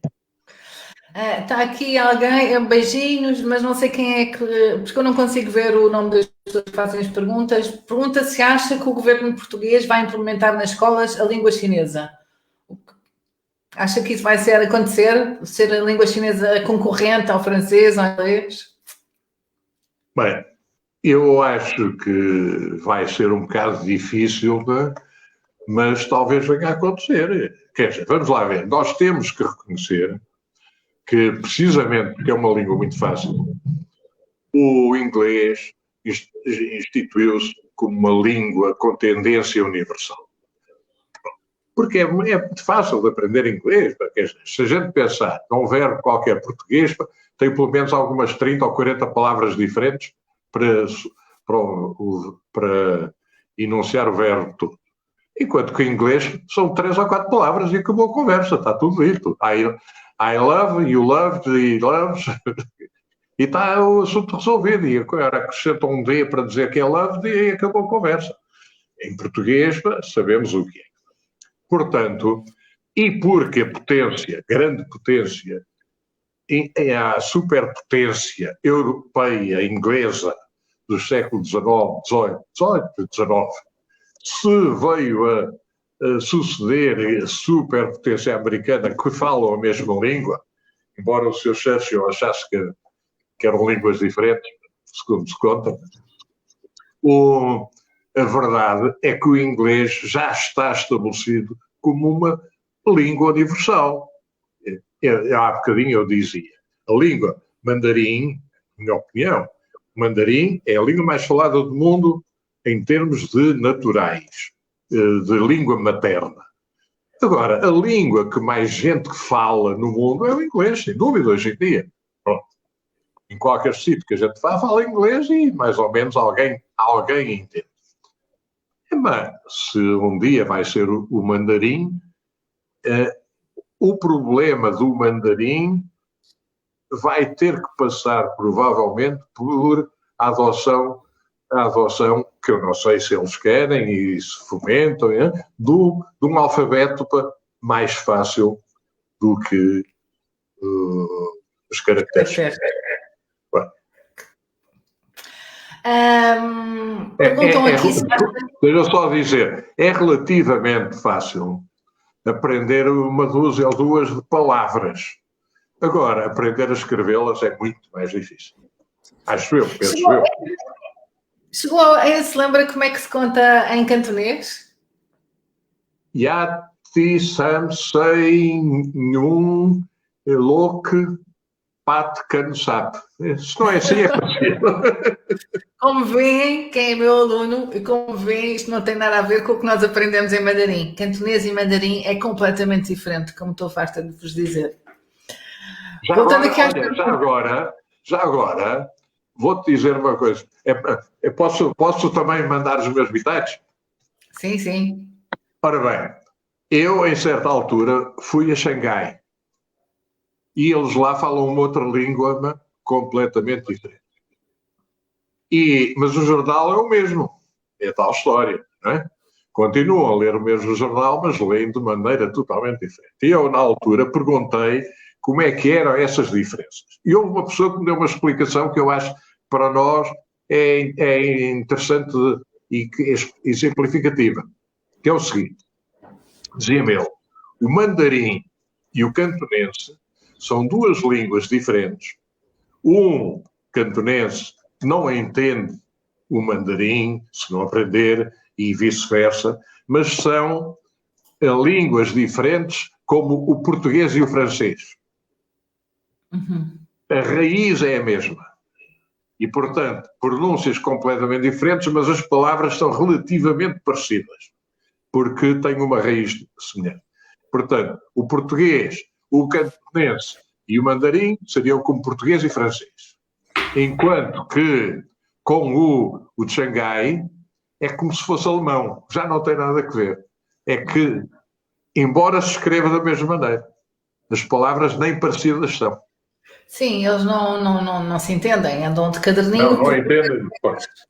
Está aqui alguém, beijinhos, mas não sei quem é que... Porque eu não consigo ver o nome das pessoas que fazem as perguntas. Pergunta se acha que o governo português vai implementar nas escolas a língua chinesa. Acha que isso vai acontecer? Ser a língua chinesa concorrente ao francês, ao inglês? Bem, eu acho que vai ser um bocado difícil, mas talvez venha a acontecer. Quer dizer, vamos lá ver. Nós temos que reconhecer que, precisamente porque é uma língua muito fácil, o inglês instituiu-se como uma língua com tendência universal. Porque é muito fácil de aprender inglês. Porque se a gente pensar num verbo qualquer português, tem pelo menos algumas 30 ou 40 palavras diferentes para enunciar o verbo todo. Enquanto que em inglês são 3 ou 4 palavras e acabou a conversa, está tudo dito. I love, you loved, he loves. E está o assunto resolvido. E agora acrescenta um D para dizer que é loved e acabou a conversa. Em português, sabemos o que é. Portanto, e porque a potência, grande potência, a superpotência europeia, inglesa, dos séculos XIX, XVIII, XIX, se veio a suceder a superpotência americana que falam a mesma língua, embora o Sr. Churchill achasse que eram línguas diferentes, segundo se conta, a verdade é que o inglês já está estabelecido como uma língua universal. Há bocadinho eu dizia, a língua mandarim, na minha opinião, o mandarim é a língua mais falada do mundo em termos de naturais, de língua materna. Agora, a língua que mais gente fala no mundo é o inglês, sem dúvida, hoje em dia. Pronto. Em qualquer sítio que a gente fala inglês e mais ou menos alguém entende. Mas se um dia vai ser o mandarim, o problema do mandarim vai ter que passar provavelmente por a adoção que eu não sei se eles querem e se fomentam, de um alfabeto mais fácil do que os caracteres. Perguntam aqui. Deixa eu só dizer, é relativamente fácil aprender uma dúzia ou duas de palavras. Agora, aprender a escrevê-las é muito mais difícil. Acho eu, penso eu. Chegou a se lembra como é que se conta em cantonês? Yati Sam Sei Nhum Lok Pat Cansap. Isso não é assim, é possível. Como veem, quem é meu aluno, e como veem, isto não tem nada a ver com o que nós aprendemos em mandarim. Cantonês e mandarim é completamente diferente, como estou farta de vos dizer. Já agora, vou-te dizer uma coisa. Posso também mandar os meus bitates? Sim, sim. Ora bem, eu, em certa altura, fui a Xangai. E eles lá falam uma outra língua completamente diferente. Mas o jornal é o mesmo. É tal história, não é? Continuam a ler o mesmo jornal, mas leem de maneira totalmente diferente. E eu, na altura, perguntei como é que eram essas diferenças. E houve uma pessoa que me deu uma explicação que eu acho, para nós, é interessante e exemplificativa. Que é o seguinte. Dizia-me ele, o mandarim e o cantonense são duas línguas diferentes. Um cantonense não entende o mandarim, se não aprender, e vice-versa, mas são línguas diferentes como o português e o francês. Uhum. A raiz é a mesma. E, portanto, pronúncias completamente diferentes, mas as palavras são relativamente parecidas, porque têm uma raiz semelhante. Portanto, o português, o cantonense e o mandarim seriam como português e francês. Enquanto que com o de Xangai é como se fosse alemão. Já não tem nada a ver. É que, embora se escreva da mesma maneira, as palavras nem parecidas são. Sim, eles não se entendem, andam de caderninho. Não entendem.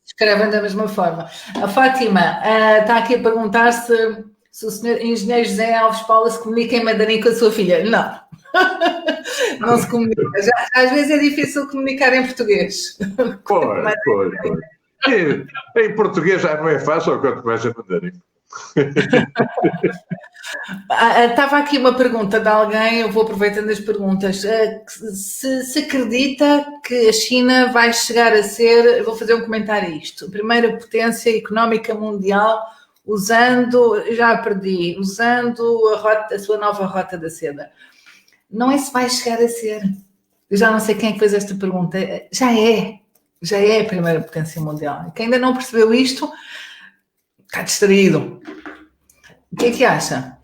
Escrevem da mesma forma. A Fátima está aqui a perguntar se o senhor engenheiro José Alves Paula se comunica em mandarim com a sua filha. Não. Não se comunica. Às vezes é difícil comunicar em português. Pois. Em português já não é fácil, quanto mais em mandarim. Estava aqui uma pergunta de alguém, eu vou aproveitando as perguntas. Se acredita que a China vai chegar a ser, vou fazer um comentário a isto, a primeira potência económica mundial usando a sua nova rota da seda. Não é se vai chegar a ser. Eu já não sei quem é que fez esta pergunta. Já é a primeira potência mundial. Quem ainda não percebeu isto está distraído. O que é que acha?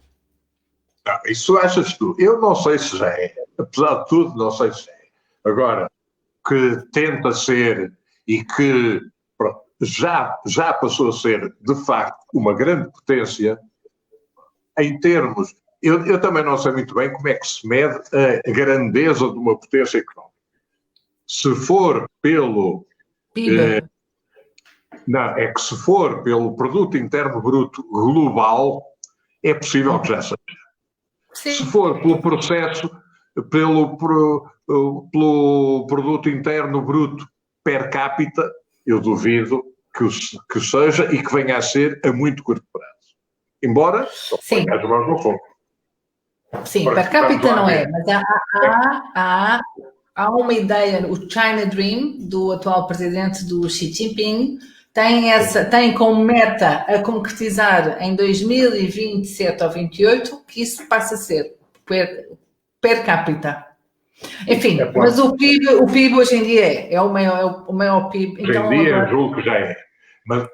Isso achas tu. Eu não sei se já é. Apesar de tudo, não sei se é. Agora, que tenta ser e que já passou a ser, de facto, uma grande potência, em termos... Eu também não sei muito bem como é que se mede a grandeza de uma potência económica. Se for pelo... PIB. Não, é que se for pelo produto interno bruto global, é possível que já seja. Sim. Se for pelo processo, pelo produto interno bruto per capita, eu duvido que seja e que venha a ser a muito curto prazo. Embora, sim, as mãos no fogo. Sim, per capita não é, mas há uma ideia, o China Dream, do atual presidente do Xi Jinping, tem como meta a concretizar em 2027 ou 2028 que isso passa a ser per capita. Enfim, mas o PIB hoje em dia é o maior PIB. Hoje em dia, julgo que já é.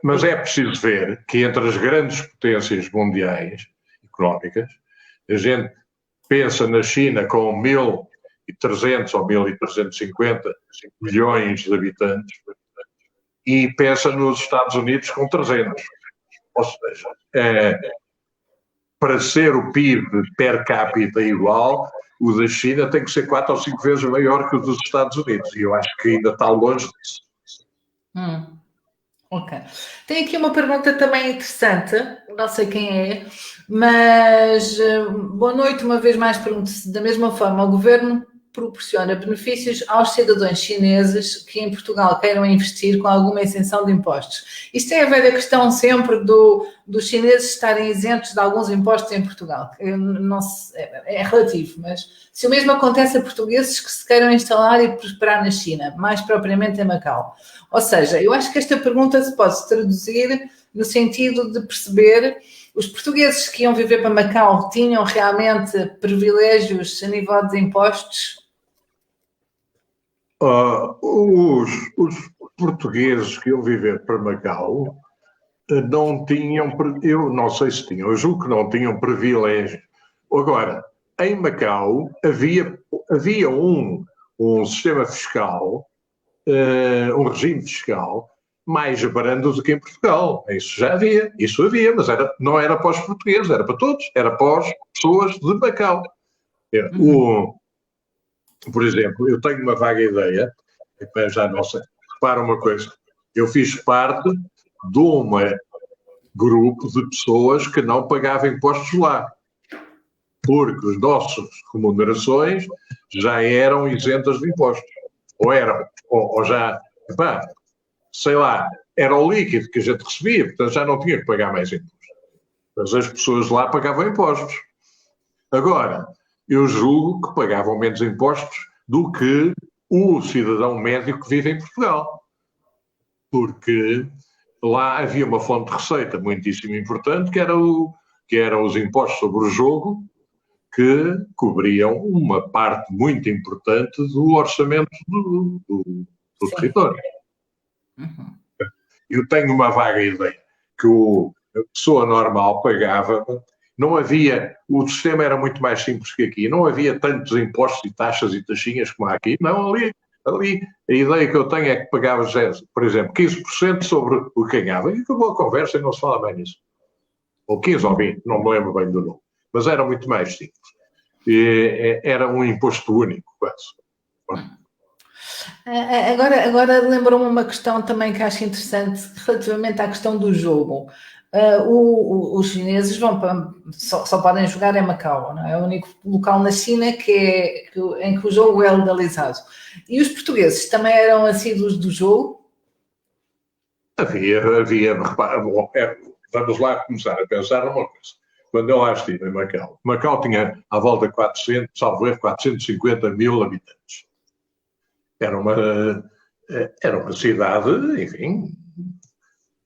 Mas é preciso ver que entre as grandes potências mundiais económicas, a gente pensa na China com 1.300 ou 1.350 milhões de habitantes e pensa nos Estados Unidos com 300. Ou seja, para ser o PIB per capita igual, o da China tem que ser 4 ou 5 vezes maior que o dos Estados Unidos. E eu acho que ainda está longe disso. Ok. Tem aqui uma pergunta também interessante, não sei quem é, mas boa noite, uma vez mais pergunto-se, da mesma forma, o governo proporciona benefícios aos cidadãos chineses que em Portugal queiram investir com alguma isenção de impostos. Isto tem a ver a questão sempre dos chineses estarem isentos de alguns impostos em Portugal. Não é relativo, mas se o mesmo acontece a portugueses que se queiram instalar e prosperar na China, mais propriamente em Macau. Ou seja, eu acho que esta pergunta se pode traduzir no sentido de perceber os portugueses que iam viver para Macau tinham realmente privilégios a nível de impostos? Os portugueses que iam viver para Macau não tinham, eu não sei se tinham, eu julgo que não tinham privilégio. Agora, em Macau havia um sistema fiscal, um regime fiscal mais brando do que em Portugal. Isso havia, mas não era para os portugueses, era para todos, era para as pessoas de Macau. Por exemplo, eu tenho uma vaga ideia, já não sei, repara uma coisa, eu fiz parte de um grupo de pessoas que não pagavam impostos lá, porque as nossas remunerações já eram isentas de impostos, ou já, sei lá, era o líquido que a gente recebia, portanto já não tinha que pagar mais impostos. Mas as pessoas lá pagavam impostos. Agora, eu julgo que pagavam menos impostos do que o cidadão médio que vive em Portugal. Porque lá havia uma fonte de receita muitíssimo importante, que eram os impostos sobre o jogo, que cobriam uma parte muito importante do orçamento do território. Eu tenho uma vaga ideia que a pessoa normal pagava, o sistema era muito mais simples que aqui, não havia tantos impostos e taxas e taxinhas como há aqui, não, ali a ideia que eu tenho é que pagava, por exemplo, 15% sobre o que ganhava, e acabou a conversa e não se fala mais nisso. Ou 15 ou 20, não me lembro bem do nome, mas era muito mais simples. Era um imposto único, quase. Agora lembrou-me uma questão também que acho interessante relativamente à questão do jogo. Os chineses só podem jogar em Macau, não é? É o único local na China em que o jogo é legalizado. E os portugueses também eram assíduos do jogo? Havia, repara, vamos lá começar a pensar numa coisa. Quando eu lá estive em Macau tinha à volta de 450 mil habitantes. Era uma cidade, enfim,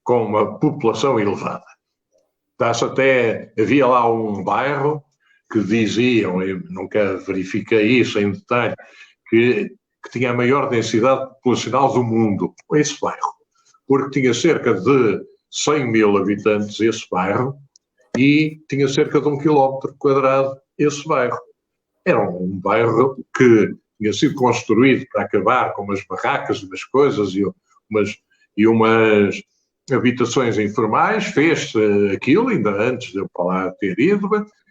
com uma população elevada. Havia lá um bairro que diziam, eu nunca verifiquei isso em detalhe, que tinha a maior densidade populacional do mundo, esse bairro, porque tinha cerca de 100 mil habitantes esse bairro e tinha cerca de 1 quilómetro quadrado esse bairro. Era um bairro que tinha sido construído para acabar com umas barracas, umas coisas e umas habitações informais, fez-se aquilo ainda antes de eu para lá ter ido,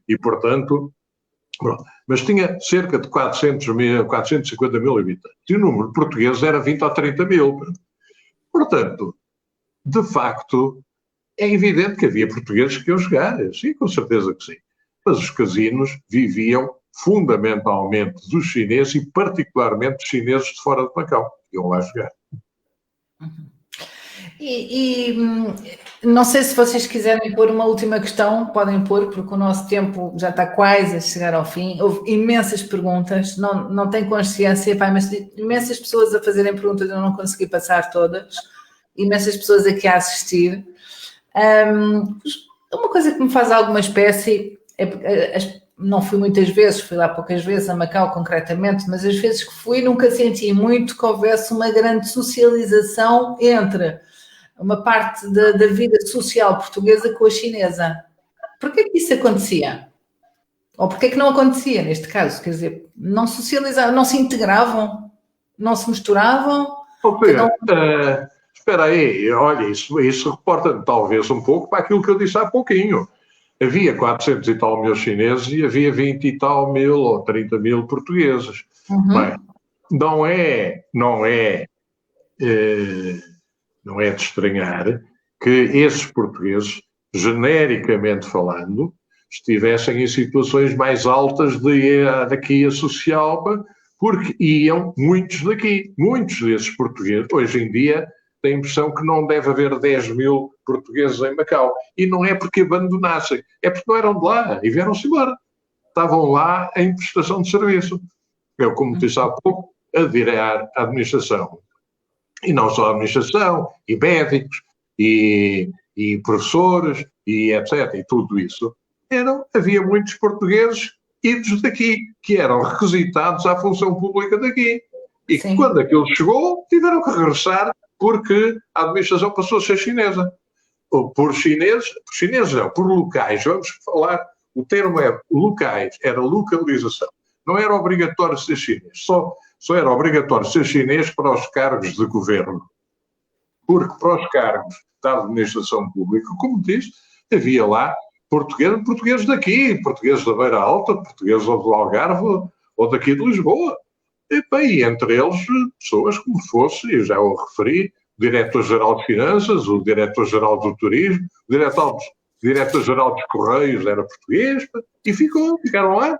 e portanto Pronto. Mas tinha cerca de 450 mil habitantes. E o número de portugueses era 20 ou 30 mil. Portanto, de facto, é evidente que havia portugueses que iam jogar. Sim, com certeza que sim. Mas os casinos viviam fundamentalmente dos chineses e particularmente dos chineses de fora de Macau. Iam lá jogar. Não sei se vocês quiserem pôr uma última questão, podem pôr, porque o nosso tempo já está quase a chegar ao fim. Houve imensas perguntas, não tenho consciência, mas imensas pessoas a fazerem perguntas, eu não consegui passar todas, imensas pessoas aqui a assistir. Uma coisa que me faz alguma espécie, não fui muitas vezes, fui lá poucas vezes, a Macau concretamente, mas as vezes que fui nunca senti muito que houvesse uma grande socialização entre uma parte da vida social portuguesa com a chinesa. Porquê que isso acontecia? Ou porquê que não acontecia neste caso? Quer dizer, não socializavam, não se integravam, não se misturavam? Espera aí, olha, isso reporta-me talvez um pouco para aquilo que eu disse há pouquinho. Havia 400 e tal mil chineses e havia 20 e tal mil ou 30 mil portugueses. Bem, não é de estranhar que esses portugueses, genericamente falando, estivessem em situações mais altas de hierarquia social, porque iam muitos daqui. Muitos desses portugueses, hoje em dia, têm a impressão que não deve haver 10 mil portugueses em Macau. E não é porque abandonassem, é porque não eram de lá e vieram-se embora. Estavam lá em prestação de serviço. Eu, como disse há pouco, a administração. E não só a administração, e médicos, e professores, e etc. E tudo isso. Havia muitos portugueses idos daqui, que eram requisitados à função pública daqui. E que, quando aquilo chegou, tiveram que regressar porque a administração passou a ser chinesa. Por chineses não, por locais. Vamos falar, o termo é locais, era localização. Não era obrigatório ser chinês, só era obrigatório ser chinês para os cargos de governo. Porque para os cargos da administração pública, como disse, havia lá portugueses daqui, portugueses da Beira Alta, portugueses do Algarve ou daqui de Lisboa. E entre eles, pessoas como fosse, eu já o referi, o Diretor-Geral de Finanças, o Diretor-Geral do Turismo, o Diretor-Geral dos Correios era português, e ficaram lá.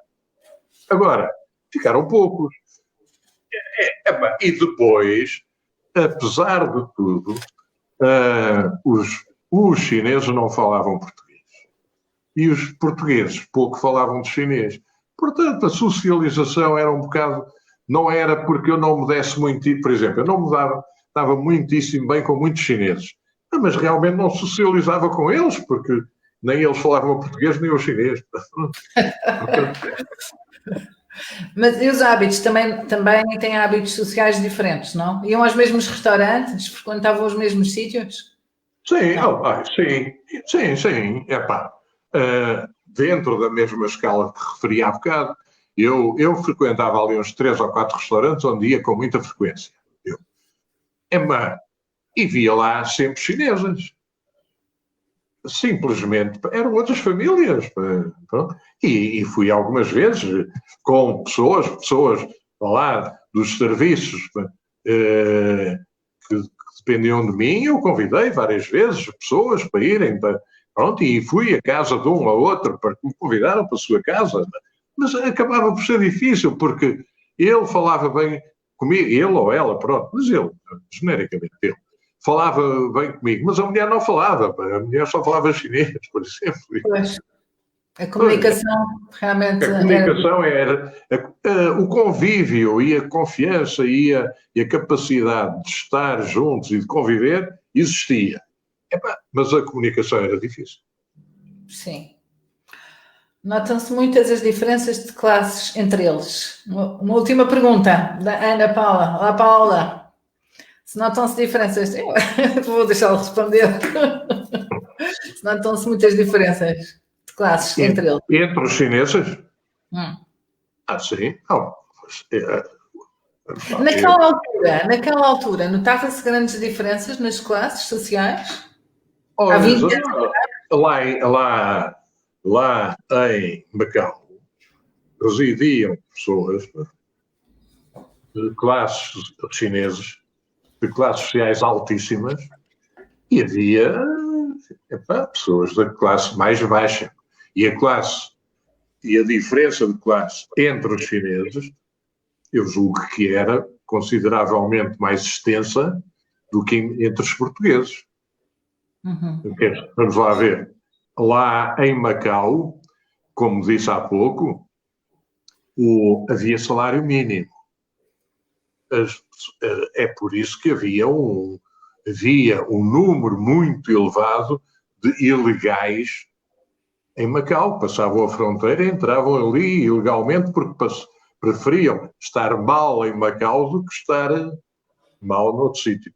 Agora, ficaram poucos. E depois, apesar de tudo, os chineses não falavam português. E os portugueses pouco falavam de chinês. Portanto, a socialização era um bocado... Não era porque eu não me desse muito... Por exemplo, eu não me dava muitíssimo bem com muitos chineses. Mas realmente não socializava com eles, porque nem eles falavam português, nem o chinês. Mas e os hábitos? Também têm hábitos sociais diferentes, não? Iam aos mesmos restaurantes? Frequentavam os mesmos sítios? Sim, sim. Dentro da mesma escala que referi há bocado, eu frequentava ali uns 3 ou 4 restaurantes onde ia com muita frequência. E via lá sempre chinesas. Simplesmente eram outras famílias. E fui algumas vezes com pessoas lá dos serviços que dependiam de mim. Eu convidei várias vezes pessoas para irem. E fui à casa de um ou outro para que me convidaram para a sua casa. Mas acabava por ser difícil, porque ele falava bem comigo, ele ou ela, mas ele, genericamente ele, falava bem comigo, mas a mulher não falava, a mulher só falava chinês, por exemplo. Pois. A comunicação realmente... A comunicação era o convívio e a confiança e a capacidade de estar juntos e de conviver existia. Mas a comunicação era difícil. Sim. Notam-se muitas as diferenças de classes entre eles. Uma última pergunta da Ana Paula. Olá, Paula. Se notam-se diferenças... Eu vou deixá-lo responder. Se notam-se muitas diferenças de classes entre eles. Entre os chineses? Sim. Naquela altura, notava-se grandes diferenças nas classes sociais? Lá em Macau, residiam pessoas de classes chineses, de classes sociais altíssimas, e havia pessoas da classe mais baixa. E a diferença de classe entre os chineses, eu julgo que era consideravelmente mais extensa do que entre os portugueses. Vamos lá ver. Lá em Macau, como disse há pouco, havia salário mínimo. É por isso que havia um número muito elevado de ilegais em Macau. Passavam a fronteira e entravam ali ilegalmente porque preferiam estar mal em Macau do que estar mal noutro sítio.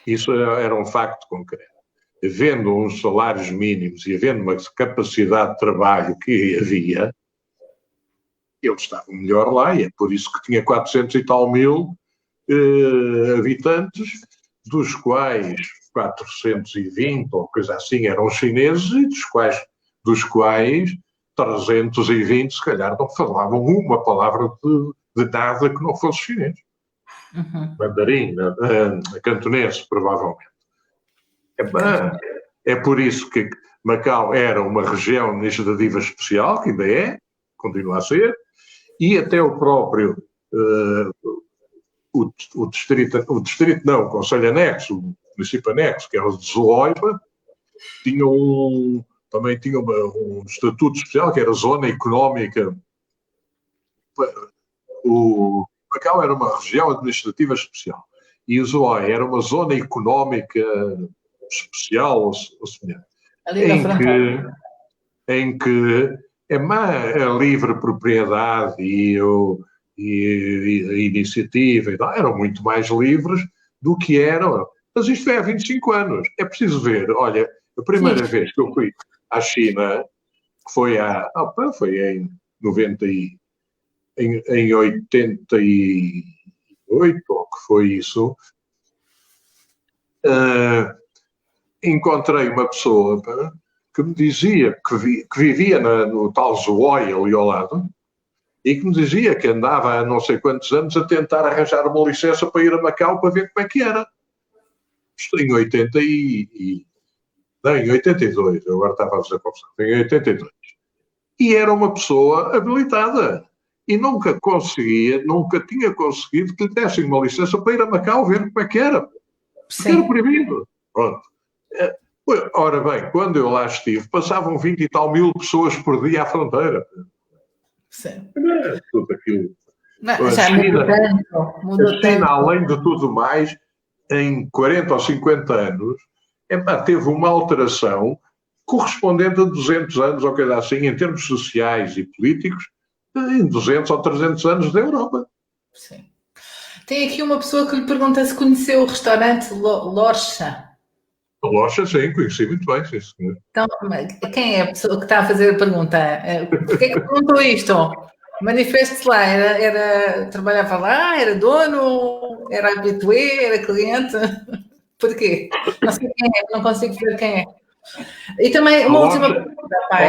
Isso era um facto concreto. Havendo uns salários mínimos e havendo uma capacidade de trabalho que havia, eles estavam melhor lá, e é por isso que tinha 400 e tal mil habitantes, dos quais 420 ou coisa assim eram chineses, e dos quais 320 se calhar não falavam uma palavra de nada que não fosse chinês. Mandarim, cantonês, provavelmente. É por isso que Macau era uma região administrativa especial, que ainda continua a ser, e até o próprio o Conselho Anexo, o município anexo, que é o de Zloiba, também tinha um estatuto especial, que era a zona económica. O Macau era uma região administrativa especial, e o Zloiba era uma zona económica especial ou semelhante, em que a livre propriedade e a iniciativa eram muito mais livres do que eram. Mas isto é há 25 anos. É preciso ver. Olha, a primeira vez que eu fui à China, que foi em 88, ou que foi isso, encontrei uma pessoa que me dizia que vivia no tal Zhuhai, ali ao lado, e que me dizia que andava há não sei quantos anos a tentar arranjar uma licença para ir a Macau para ver como é que era. Isto em 82, eu agora estava a fazer confusão, em 82. E era uma pessoa habilitada. E nunca tinha conseguido que lhe dessem uma licença para ir a Macau ver como é que era. Porque era proibido. Pronto. Ora bem, quando eu lá estive, passavam 20 e tal mil pessoas por dia à fronteira. Sim. Tudo aquilo. Já mudou a China, além de tudo mais, em 40 ou 50 anos, teve uma alteração correspondente a 200 anos, ou coisa assim, em termos sociais e políticos, em 200 ou 300 anos da Europa. Sim. Tem aqui uma pessoa que lhe pergunta se conheceu o restaurante Lorcha. A Lorcha, sim, conheci muito bem, sim, senhor. Então, quem é a pessoa que está a fazer a pergunta? Porquê é que perguntou isto? Manifeste-se lá, trabalhava lá, era dono, era habitué, era cliente? Porquê? Não sei quem é, não consigo ver quem é. E também uma última pergunta, pai.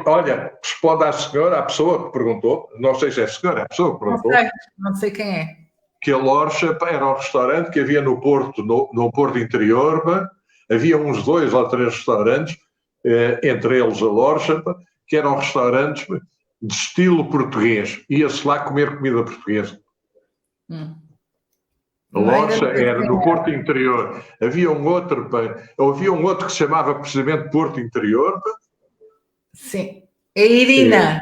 Olha, responde à senhora, à pessoa que perguntou, não sei se é a senhora, a pessoa que perguntou. Não sei quem é. Que a Lorcha era um restaurante que havia no Porto, no Porto Interior, havia uns 2 ou 3 restaurantes, entre eles a Lorcha, que eram restaurantes de estilo português. Ia-se lá comer comida portuguesa. A Lorcha era no Porto Interior. Havia um outro que se chamava precisamente Porto Interior. Sim. É Irina.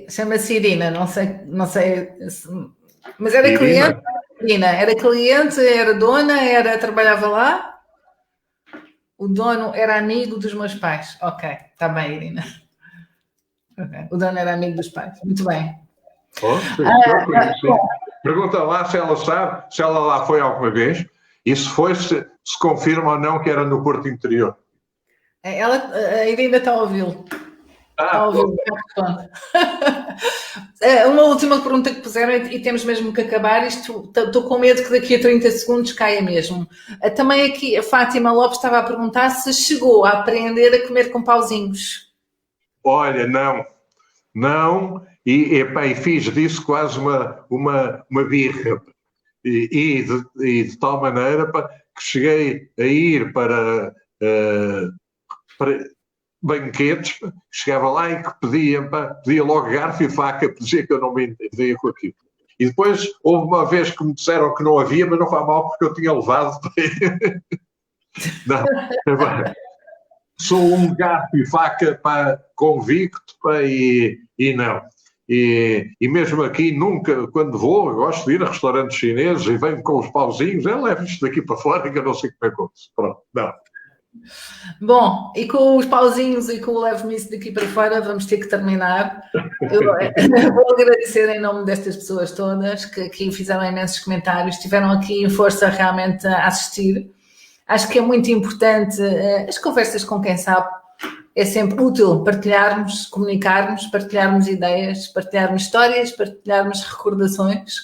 Chama-se Irina, não sei. Mas era cliente? Irina, era cliente, era dona, trabalhava lá? O dono era amigo dos meus pais. Ok, está bem, Irina. Okay. O dono era amigo dos pais. Muito bem. Pergunta lá se ela sabe, se ela lá foi alguma vez, e se foi, se confirma ou não que era no Porto Interior. A Irina está a ouvi-lo. Uma última pergunta que puseram e temos mesmo que acabar. Estou com medo que daqui a 30 segundos caia mesmo. Também aqui a Fátima Lopes estava a perguntar se chegou a aprender a comer com pauzinhos. Olha, não. não, e fiz disso quase uma birra. E de tal maneira que cheguei a ir para banquetes, chegava lá e que pedia logo garfo e faca, dizia que eu não me entendia com aquilo. E depois houve uma vez que me disseram que não havia, mas não foi mal porque eu tinha levado para... Não, sou um garfo e faca convicto e não. E mesmo aqui, nunca, quando vou, eu gosto de ir a restaurantes chineses e venho com os pauzinhos, eu levo isto daqui para fora que eu não sei como é que é. Pronto, não. Bom, e com os pauzinhos e com o levo-me isso daqui para fora, vamos ter que terminar. Eu vou agradecer em nome destas pessoas todas que aqui fizeram imensos comentários, estiveram aqui em força realmente a assistir. Acho que é muito importante, as conversas com quem sabe, é sempre útil partilharmos, comunicarmos, partilharmos ideias, partilharmos histórias, partilharmos recordações,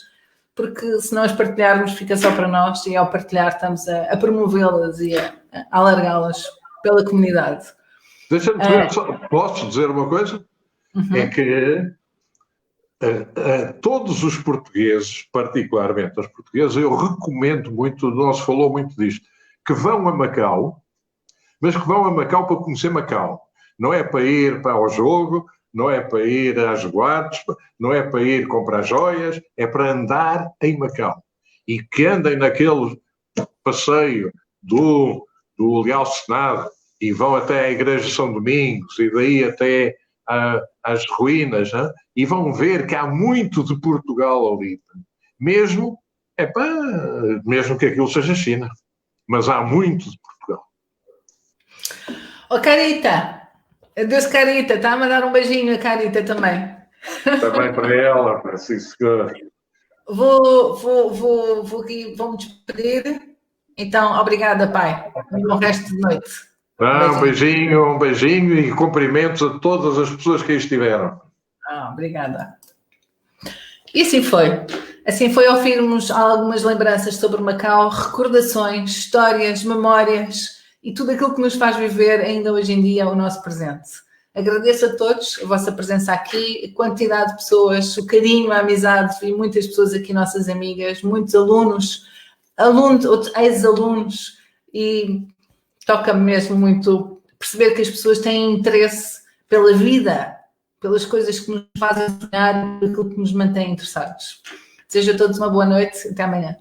porque se não as partilharmos fica só para nós e ao partilhar estamos a promovê-las e a alargá-las pela comunidade. Deixa-me dizer, posso dizer uma coisa? Uhum. É que todos os portugueses, particularmente os portugueses, eu recomendo muito, não se falou muito disto, que vão a Macau, mas que vão a Macau para conhecer Macau. Não é para ir para o jogo, não é para ir às boates, não é para ir comprar joias, é para andar em Macau. E que andem naquele passeio do Leal Senado e vão até à Igreja de São Domingos e daí até às ruínas, hein? E vão ver que há muito de Portugal ali. Mesmo que aquilo seja China. Mas há muito de Portugal. Oh, Carita, adeus, Carita, está a mandar um beijinho a Carita também. Também para ela, Francisco. Vou-me despedir. Então, obrigada, pai. Um bom resto de noite. Um beijinho e cumprimentos a todas as pessoas que aí estiveram. Obrigada. E assim foi. Assim foi ouvirmos algumas lembranças sobre Macau, recordações, histórias, memórias e tudo aquilo que nos faz viver ainda hoje em dia o nosso presente. Agradeço a todos a vossa presença aqui, a quantidade de pessoas, o carinho, a amizade, vi muitas pessoas aqui, nossas amigas, muitos alunos, outros ex-alunos, e toca-me mesmo muito perceber que as pessoas têm interesse pela vida, pelas coisas que nos fazem sonhar, por aquilo que nos mantém interessados. Desejo a todos uma boa noite. Até amanhã.